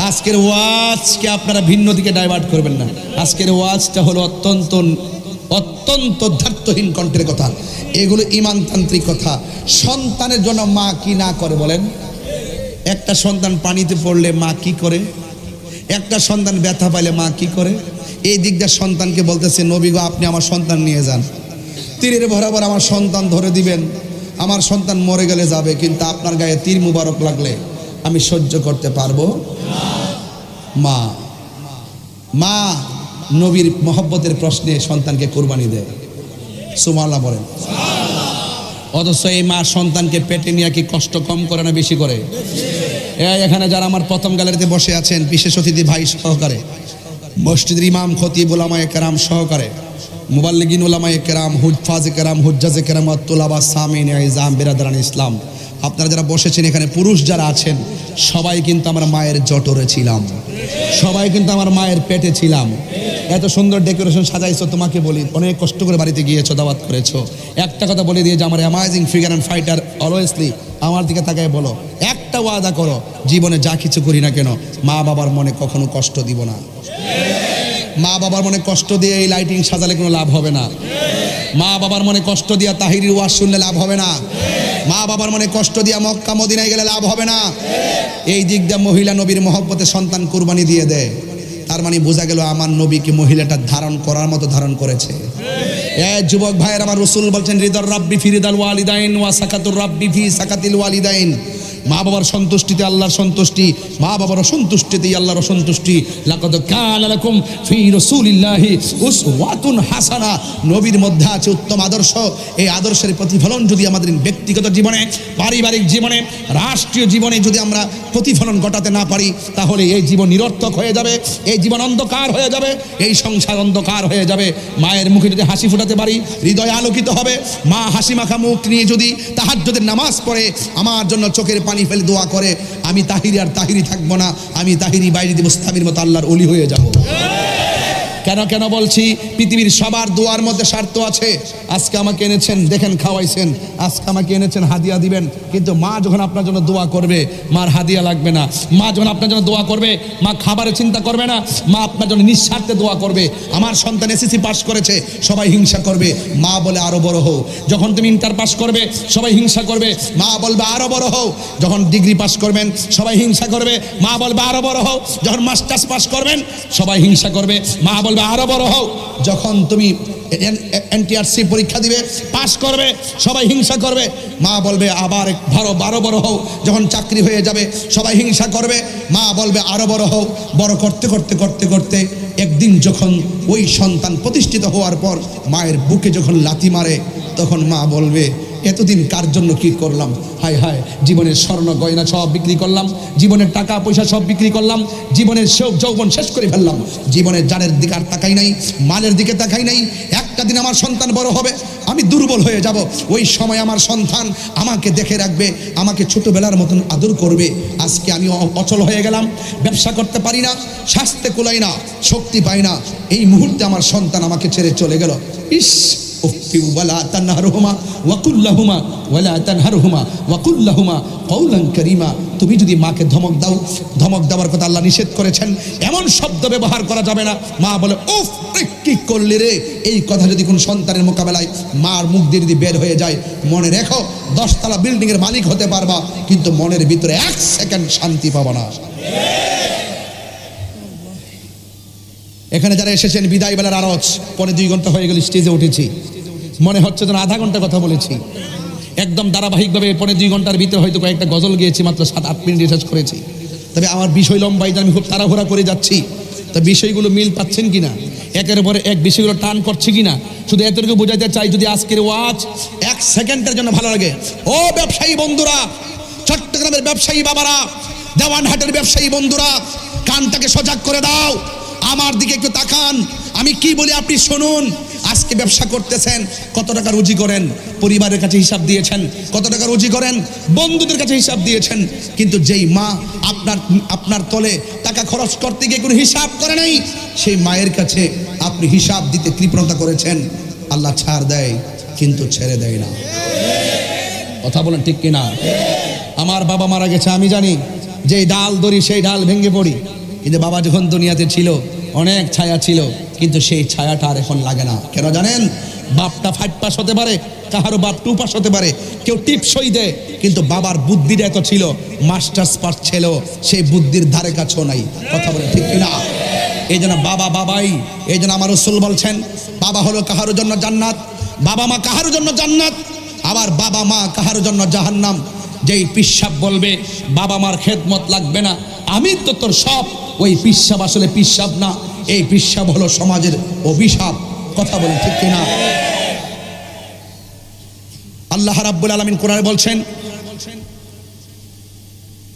আজকের ওয়াজকে আপনারা ভিন্ন দিকে ডাইভার্ট করবেন না। আজকের ওয়াজটা হলো অত্যন্ত ধার্তহীন কণ্ঠের কথা। এগুলো ঈমানতান্ত্রিক কথা। সন্তানের জন্য মা কি না করে বলেন? একটা সন্তান পানিতে পড়লে মা কি করে? একটা সন্তান ব্যথা পাইলে মা কি করে? এই দিক দিয়ে সন্তানকে বলতেছে, নবী গো আপনি আমার সন্তান নিয়ে যান, তীরের বরাবর আমার সন্তান ধরে দিবেন। আমার সন্তান মরে গেলে যাবে, কিন্তু আপনার গায়ে তীর মুবারক লাগলে আমি সহ্য করতে পারবো মা। মা নবীর মহব্বতের প্রশ্নে সন্তানকে কোরবানি দেয়। সুবহানাল্লাহ বলেন। অথচ এই মা সন্তানকে পেটে নিয়ে কি কষ্ট কম করে না বেশি করে? এখানে যারা আমার প্রথম গ্যালারিতে বসে আছেন, বিশেষ অতিথি ভাই সহকারে, মসজিদের ইমাম খতিব উলামায়ে কেরাম সহকারে, মুবাল্লিগিন উলামায়ে কেরাম, হুজ্জাজে কেরাম, হুজ্জাজে কেরাম, তুলাবা সামিন ইজাম বিরাদরান ইসলাম, আপনারা যারা বসেছেন এখানে, পুরুষ যারা আছেন, সবাই কিন্তু আমার মায়ের জঠরে ছিলাম, সবাই কিন্তু আমার মায়ের পেটে ছিলাম। এত সুন্দর ডেকোরেশন সাজাইছো, তোমাকে বলি অনেক কষ্ট করে বাড়িতে গিয়েছো, দাওয়াত করেছো। একটা কথা বলে দিয়ে যে আমার অ্যামাজিং ফিগার অ্যান্ড ফাইটার, অলওয়েজলি আমার দিকে তাকায় বলো, একটা ওয়াদা করো, জীবনে যা কিছু করি না কেন মা বাবার মনে কখনো কষ্ট দিব না। মা বাবার মনে কষ্ট দিয়ে এই লাইটিং সাজালে কোনো লাভ হবে না। মা বাবার মনে কষ্ট দিয়া তাহিরির ওয়াজ শুনলে লাভ হবে না। মা বাবার মনে কষ্ট দিয়া মক্কা মদিনায় গেলে লাভ হবে না। এই দিক দিয়ে মহিলা নবীর মহব্বতে সন্তান কুরবানি দিয়ে দেয়, তার মানে বোঝা গেল আমার নবীকে মহিলাটা ধারণ করার মতো ধারণ করেছে। যুবক ভাইয়ের, আমার রাসূল বলছেন, রিদার রাব্বি ফি রিদাল ওয়ালিদাইন ওয়া সাকাতুর রাব্বি ফি সাকাতিল ওয়ালিদাইন। মা বাবার সন্তুষ্টিতে আল্লাহর সন্তুষ্টি, মা বাবার অসন্তুষ্টিতে আল্লাহর অসন্তুষ্টি। লাকাদ কানা লাকুম ফি রাসূলিল্লাহি উসওয়াতুন হাসানা, নবীর মধ্যে আছে উত্তম আদর্শ। এই আদর্শের প্রতিফলন যদি আমাদের ব্যক্তিগত জীবনে, পারিবারিক জীবনে, রাষ্ট্রীয় জীবনে যদি আমরা প্রতিফলন ঘটাতে না পারি, তাহলে এই জীবন নিরর্থক হয়ে যাবে, এই জীবন অন্ধকার হয়ে যাবে, এই সংসার অন্ধকার হয়ে যাবে। মায়ের মুখে যদি হাসি ফোটাতে পারি, হৃদয় আলোকিত হবে। মা হাসি মাখা মুখ নিয়ে যদি তাহাজ্জুদের নামাজ পড়ে আমার জন্য চোখের পানি ফেলে দোয়া করে, আমি তাহিরি আর তাহিরি থাকবো না, আমি তাহিরি বাইরে দিব মুস্তাফির মতো আল্লাহর ওলি হয়ে যাব। কেন কেন বলছি? পৃথিবীর সবার দোয়ার মধ্যে স্বার্থ আছে। আজকে আমাকে এনেছেন, দেখেন খাওয়াইছেন, আজকে আমাকে এনেছেন হাদিয়া দিবেন, কিন্তু মা যখন আপনার জন্য দোয়া করবে, মার হাদিয়া লাগবে না। মা যখন আপনার জন্য দোয়া করবে, মা খাবারের চিন্তা করবে না, মা আপনার জন্য নিঃস্বার্থে দোয়া করবে। আমার সন্তান এসএসসি পাস করেছে, সবাই হিংসা করবে, মা বলে আরো বড় হও। যখন তুমি ইন্টার পাস করবে, সবাই হিংসা করবে, মা বলবে আরো বড় হও। যখন ডিগ্রি পাস করবেন, সবাই হিংসা করবে, মা বলবে আরো বড় হও। যখন মাস্টার্স পাস করবেন, সবাই হিংসা করবে, মা বলবে আরো বড় হও। যখন তুমি এনটিআরসি পরীক্ষা দিবে, পাস করবে, সবাই হিংসা করবে, মা বলবে আবার আরো বড় হও। যখন চাকরি হয়ে যাবে, সবাই হিংসা করবে, মা বলবে আরো বড় হও। বড় করতে করতে করতে করতে একদিন যখন ওই সন্তান প্রতিষ্ঠিত হওয়ার পর মায়ের বুকে যখন লাথি মারে, তখন মা বলবে এতদিন কার জন্য কি করলাম, হায় হায়, জীবনের স্বর্ণ গয়না সব বিক্রি করলাম, জীবনের টাকা পয়সা সব বিক্রি করলাম, জীবনের সব যৌবন শেষ করে ফেললাম, জীবনের জানের দিকে আর তাকাই নাই, মালের দিকে তাকাই নাই। একটা দিন আমার সন্তান বড় হবে, আমি দুর্বল হয়ে যাব, ওই সময় আমার সন্তান আমাকে দেখে রাখবে, আমাকে ছোটবেলার মতন আদর করবে। আজকে আমি অচল হয়ে গেলাম, ব্যবসা করতে পারি না, স্বাস্থ্যে কুলাই না, শক্তি পাই না, এই মুহূর্তে আমার সন্তান আমাকে ছেড়ে চলে গেল। ইস, ওয়ালা তানহারহুমা ওয়াকুল্লাহুমা ওয়ালা তানহারহুমা ওয়াকুল্লাহুমা কওলান কারীমা। তুমি যদি মাকে ধমক দাও, ধমক দেওয়ার কথা আল্লাহ নিষেধ করেছেন, এমন শব্দ ব্যবহার করা যাবে না। মা বলে উফ, কি করলি রে, এই কথা যদি কোন সন্তানের মোকাবেলায় মার মুখ দিয়ে যদি বের হয়ে যায়, মনে রেখো 10 তলা বিল্ডিং এর মালিক হতে পারবা, কিন্তু মনের ভিতরে 1 সেকেন্ড শান্তি পাবা না। এখানে যারা এসেছেন, বিদায় বেলার আরজ, 2.25 ঘন্টা হয়ে গেল স্টেজে উঠেছি, মনে হচ্ছে যেন আধা ঘন্টা কথা বলেছি। একদম ধারাবাহিকভাবে 2.25 ঘন্টার ভিতরে হয়তো কয়েকটা গজল গিয়েছি, মাত্র 7-8 মিনিট রিসার্চ করেছি। তবে আমার বিষয় লম্বাই, আমি খুব তাড়াহুড়া করে যাচ্ছি, তো বিষয়গুলো মিল পাচ্ছেন কিনা, একের পরে এক বিষয়গুলো টান করছে কিনা, শুধু এতটুকু বোঝাতে চাই, যদি আজকের ওয়াজ 1 সেকেন্ডের জন্য ভালো লাগে, ও ব্যবসায়ী বন্ধুরা, চট্টগ্রামের ব্যবসায়ী বাবারা, দেওয়ানহাটের ব্যবসায়ী বন্ধুরা, কানটাকে সজাগ করে দাও, আমার দিকে একটু তাকান, আমি কি বলি আপনি শুনুন। আজকে ব্যবসা করতেছেন, কত টাকা রুজি করেন, পরিবারের কাছে হিসাব দিয়েছেন, কত টাকা রুজি করেন, বন্ধুদের কাছে হিসাব দিয়েছেন, কিন্তু যেই মা আপনার তলে টাকা খরচ করতে গিয়ে কোনো হিসাব করে নাই, সেই মায়ের কাছে আপনি হিসাব দিতে কৃপণতা করেছেন। আল্লাহ ছাড় দেয় কিন্তু ছেড়ে দেয় না। কথা বলেন ঠিক কিনা? আমার বাবা মারা গেছে, আমি জানি, যেই ডাল ধরি সেই ডাল ভেঙে পড়ি, কিন্তু বাবা যখন দুনিয়াতে ছিল অনেক ছায়া ছিল, কিন্তু সেই ছায়াটা আর এখন লাগে না। কেন জানেন? বাপটা 5 পাস হতে পারে, কাহারো বাপ 2 পাস হতে পারে, কেউ টিপসই দেয়, কিন্তু বাবার বুদ্ধিটা এত ছিল, মাস্টার্স পাস ছিল, সেই বুদ্ধির ধারে কাছেও নাই। কথা বলে ঠিক কিনা? এই জন্য বাবা বাবাই, এই জন্য আমার রাসূল বলছেন, বাবা হলো কাহারোর জন্য জান্নাত, বাবা মা কাহারোর জন্য জান্নাত, আবার বাবা মা কাহারোর জন্য জাহান্নাম। যেই পিসাব বলবে বাবা মার খেদমত লাগবে না, আমি তো তোর সব, ওই পিসাব আসলে পিসাব না, এই পিসাব হলো সমাজের অভিশাপ। কথা বলে ঠিক কিনা? আল্লাহ রাব্বুল আলামিন কোরআনে বলছেন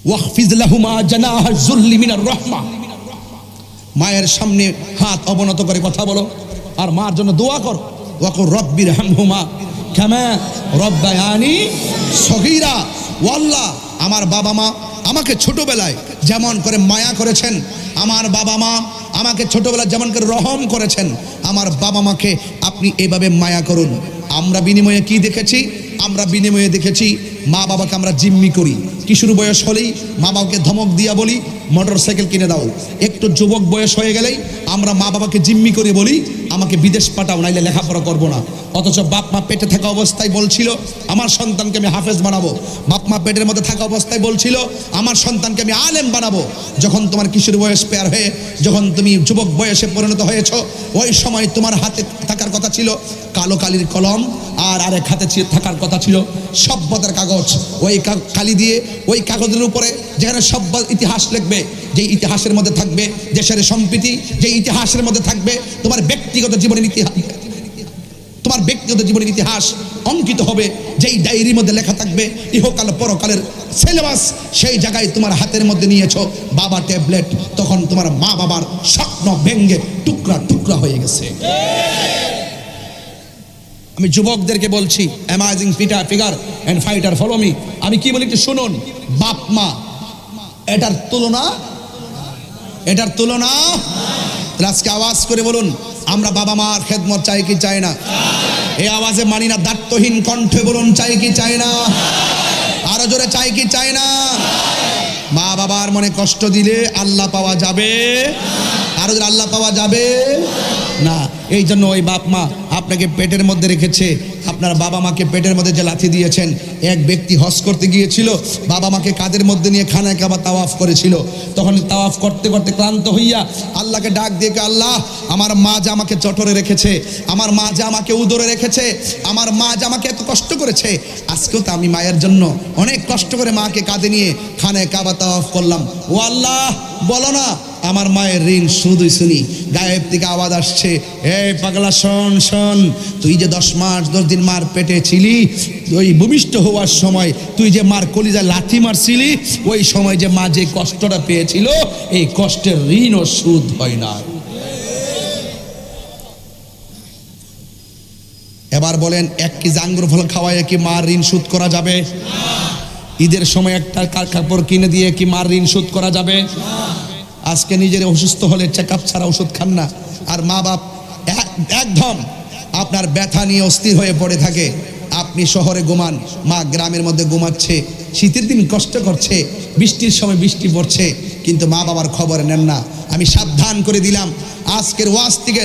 ওয়াখফিজ লাহুমা জানাহাজ যুল্লি মিনার রাহমা, মায়ের সামনে হাত অবনত করে কথা বলো আর মার জন্য দোয়া কর। ওয়াকুর রব্বির হামহুমা কামা রব্বায়ানি সগীরা। ও আল্লাহ, আমার বাবা মা আমাকে ছোটবেলায় যেমন করে মায়া করেছেন, আমার বাবা মা আমাকে ছোটবেলায় যেমন করে রহম করেছেন, আমার বাবা মাকে আপনি এভাবে মায়া করুন। আমরা বিনিময়ে কি দেখেছি? আমরা বিনিময়ে দেখেছি মা বাবাকে আমরা জিম্মি করি। কিশোর বয়স হলেই মা বাবাকে ধমক দিয়া বলি মোটর সাইকেল কিনে দাও। একটু যুবক বয়স হয়ে গেলেই আমরা মা বাবাকে জিম্মি করে বলি আমাকে বিদেশ পাঠাও, নাইলে লেখাপড়া করবো না। অথচ বাপ মা পেটে থাকা অবস্থায় বলছিল আমার সন্তানকে আমি হাফেজ বানাবো। বাপ মা পেটের মধ্যে থাকা অবস্থায় বলছিল আমার সন্তানকে আমি আলেম বানাবো। যখন তোমার কিশোর বয়স পেয়ার হয়ে যখন তুমি যুবক বয়সে পরিণত হয়েছ, ওই সময় তোমার হাতে থাকার কথা ছিল কালো কালির কলম, আর আরেক হাতে থাকার কথা ছিল সভ্যতার কাগজ। ওই কালি দিয়ে ওই কাগজের উপরে যেখানে সভ্য ইতিহাস লিখবে, যে ইতিহাসের মধ্যে থাকবে দেশের সম্প্রীতি, যে ইতিহাসের মধ্যে থাকবে তোমার ব্যক্তিগত জীবনের ইতিহাস, তোমার ব্যক্তিগত জীবনের ইতিহাস অঙ্কিত হবে, যেই ডায়েরির মধ্যে লেখা থাকবে ইহকাল পরকালের সিলেবাস। সেই জায়গায় তোমার হাতের মধ্যে নিয়েছো বাবা ট্যাবলেট, তখন তোমার মা বাবার স্বপ্ন ভেঙ্গে টুকরা টুকরা হয়ে গেছে। আমি যুবকদেরকে বলছি, amazing figure and fighter follow me, আমি কি বলি একটু শুনুন। বাপ মা এটার তুলনা। আজকে আওয়াজ করে বলুন, আমরা বাবা মার খেদমত চাই কি চাই না? এই আওয়াজে মানি না, দায়িত্বহীন কণ্ঠে বলুন চাই কি চাই না? আরো জোরে চাই কি চাই না? মা বাবার মনে কষ্ট দিলে আল্লাহ পাওয়া যাবে? আরো জোরে আল্লাহ পাওয়া যাবে না। এই জন্য ওই বাপ মা আপনাকে পেটের মধ্যে রেখেছে। আপনার বাবা মাকে পেটের মধ্যে যে লাথি দিয়েছেন, এক ব্যক্তি হজ করতে গিয়েছিল, বাবা মাকে কাঁধের মধ্যে নিয়ে খানায় কাবা তাওয়াফ করেছিল। তখন তাওয়াফ করতে করতে ক্লান্ত হইয়া আল্লাহকে ডাক দিয়ে, আল্লাহ আমার মা যে আমাকে চটরে রেখেছে, আমার মা যে আমাকে উদরে রেখেছে, আমার মা যে আমাকে এত কষ্ট করেছে, আজকেও তো আমি মায়ের জন্য অনেক কষ্ট করে মাকে কাঁধে নিয়ে খানায় কাবা তাওয়াফ করলাম। ও আল্লাহ, বলো না আমার মায়ের ঋণ শুধুই শুনি। গায়েব থেকে আওয়াজ আসছে, এই পাগলা শোন শোন, তুই যে 10 মাস 10 দিন মার পেটে ছিলি, ওই ভূমিষ্ঠ হওয়ার সময় তুই যে মার কলিজায় লাথি মারছিলি, ওই সময় যে মা যে কষ্টটা পেয়েছিল, এই কষ্টের ঋণও সুদ হয় না। এবার বলেন, এক কেজি আঙ্গুর ফল খাওয়ায় কি মার ঋণ শোধ করা যাবে? ঈদের সময় একটা কাপড় কিনে দিয়ে কি মার ঋণ শোধ করা যাবে? আজকে নিজের অসুস্থ হলে চেকআপ ছাড়া ওষুধ খান না, আর মা বাপ একদম আপনার ব্যথা নিয়ে অস্থির হয়ে পড়ে থাকে। আপনি শহরে ঘুমান, মা গ্রামের মধ্যে ঘুমাচ্ছে, শীতের দিন কষ্ট করছে, বৃষ্টির সময় বৃষ্টি পড়ছে, কিন্তু মা বাবার খবর নেন না। আমি সাবধান করে দিলাম, আজকের ওয়াজ থেকে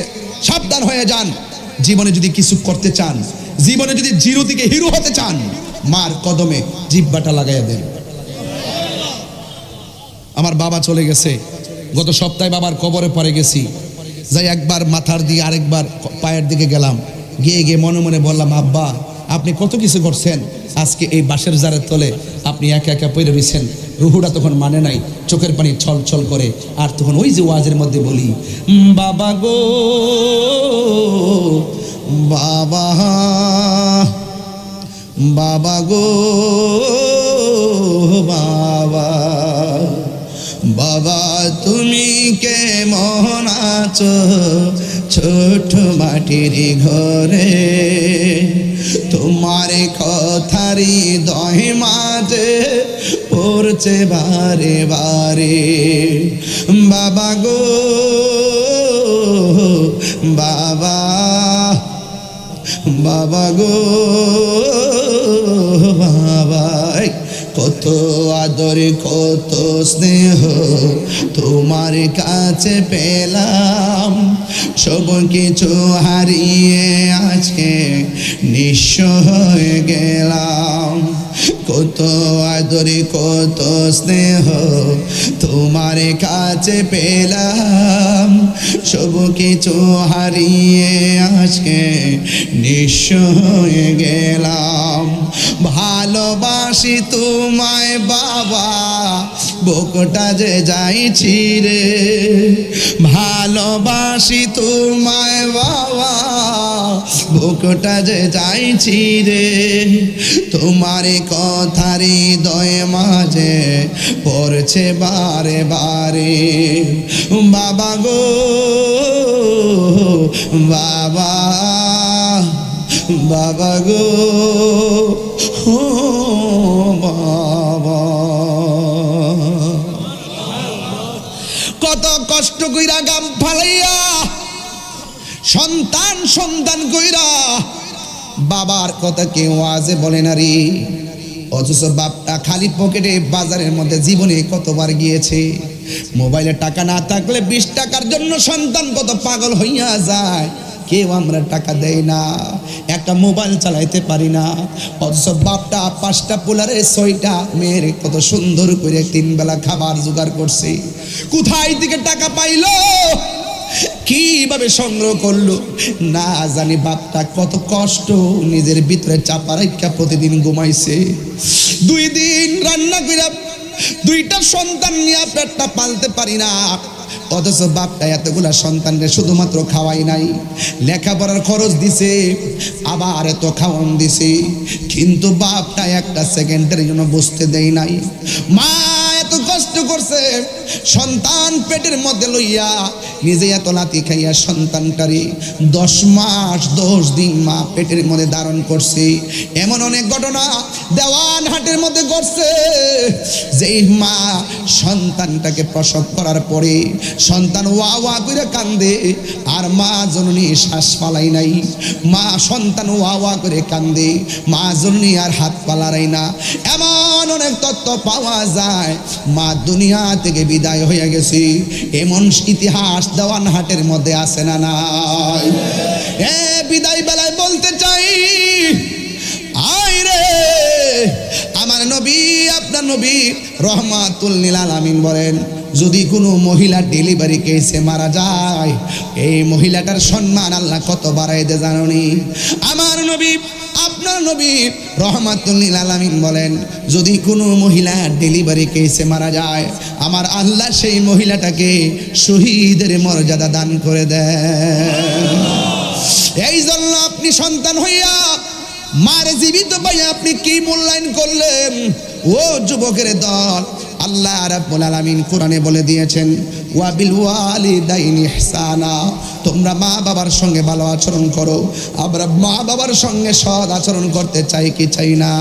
সাবধান হয়ে যান। জীবনে যদি কিছু করতে চান, জীবনে যদি জিরো থেকে হিরো হতে চান, মার কদমে জিহ্বাটা লাগাইয়া দেন। আমার বাবা চলে গেছে, গত সপ্তাহে বাবার কবরে পড়ে গেছি। যাই একবার মাথার দিকে আরেকবার পায়ের দিকে গেলাম, গিয়ে মনে মনে বললাম, আব্বা আপনি কত কিছু করছেন, আজকে এই বাঁশের জারের তলে আপনি একা একা পড়ে রয়েছেন। রুহুটা তখন মানে নাই, চোখের পানি ছল ছল করে। আর তখন ওই যে ওয়াজের মধ্যে বলি, বাবা গো বাবা, বাবা গো বাবা, বাবা তুমি কেমন আছো ছোট মাটির ঘরে, তোমার কথারি দহে মাঝে পড়ছে বারে বারে। বাবা গো বাবা, বাবা গো বাবা, কত আদর কত স্নেহ তোমার কাছে পেলাম, সব কিছু হারিয়ে আজকে নিঃস্ব হয়ে গেলাম। কত আদর কত স্নেহ তোমার কাছে পেলাম, সব কিছু হারিয়ে আজকে নিঃস্ব হয়ে গেলাম। ভালোবাসি তোমায় বাবা, বুকটা যে যাইছি রে, ভালোবাসি তোমায় বাবা, বুকটা যে চাইছি রে তোমার কথার হৃদয়ে মাঝে পড়ছে বারে বারে বাবা গো বাবা বাবা গো ও বাবা কত কষ্ট কইরা গাম ফালাইয়া সন্তান সন্তান কইরা বাবার কথা কেউ আজে বলে না রে অথচ বাপটা খালি পকেটে বাজারের মধ্যে জীবনে কতবার গিয়েছে মোবাইলে টাকা না থাকলে 20 টাকার জন্য সন্তান কত পাগল হইয়া যায় কেউ আমরা টাকা দেই না একটা মোবাইল চালাইতে পারি না অথচ বাপটা 5টা পোলারে 6টা মেয়ের কত সুন্দর করে 3 বেলা খাবার জোগাড় করছে কোথায় থেকে টাকা পাইলো কিভাবে সংগ্রহ করলো না জানি বাপটা কত কষ্ট নিজের ভিতরে চাপা রাখা প্রতিদিন ঘুমাইছে 2 দিন রান্না কইরা 2টা সন্তান নিয়ে পেটটা পালতে পারি না অথচ বাপটা এতগুলা সন্তানকে শুধুমাত্র খাওয়াই নাই লেখাপড়ার খরচ দিছে আবার এত খাওয়ান দিছে কিন্তু বাপটা একটা সেকেন্ডের জন্য বসতে দেয় নাই মা এত কষ্ট করছে সন্তান পেটের মধ্যে লইয়া নিজে এত লাথি খাইয়া সন্তানটারে 10 মাস 10 দিন মা পেটের মধ্যে ধারণ করছে এমন অনেক ঘটনা দেওয়ান হাটের মধ্যে ঘটছে যেই মা সন্তানটাকে প্রসব করার পরে সন্তান ওয়া ওয়া করে কান্দে আর মা জননী শ্বাস পালাই নাই মা সন্তান ওয়া ওয়া করে কান্দে মা জননী আর হাত পালারাই না এমন অনেক তথ্য পাওয়া যায় মা দুনিয়া থেকে বিদায় হয়ে গেছে এমন ইতিহাস দেওয়ান হাটের মধ্যে আছে না নাই বিদায় বেলায় বলতে চাই আয় রে আমার নবী আপনার নবী রহমাতুল লিল আলামিন বলেন যদি কোনো মহিলা ডেলিভারি কেসে মারা যায় এই মহিলাটার সম্মান আল্লাহ কত বাড়াই দে জানোনি আমার নবী আপনার নবী রহমাতুল লিল আলামিন বলেন যদি কোনো মহিলা ডেলিভারি কেসে মারা যায় আমার আল্লাহ সেই মহিলাটাকে শহীদের মর্যাদা দান করে দেয় এই জন্য আপনি সন্তান হইয়া মারে জীবিত পাইয়া আপনি কি মূল্যায়ন করলেন ও যুবকের দল আল্লাহ রাব্বুল আলামিন কোরআনে বলে দিয়েছেন ওয়া বিল ওয়ালিদাইনি ইহসানা তোমরা মা বাবার সঙ্গে ভালো আচরণ করো আমরা মা বাবার সঙ্গে সৎ আচরণ করতে চাই কি চাই না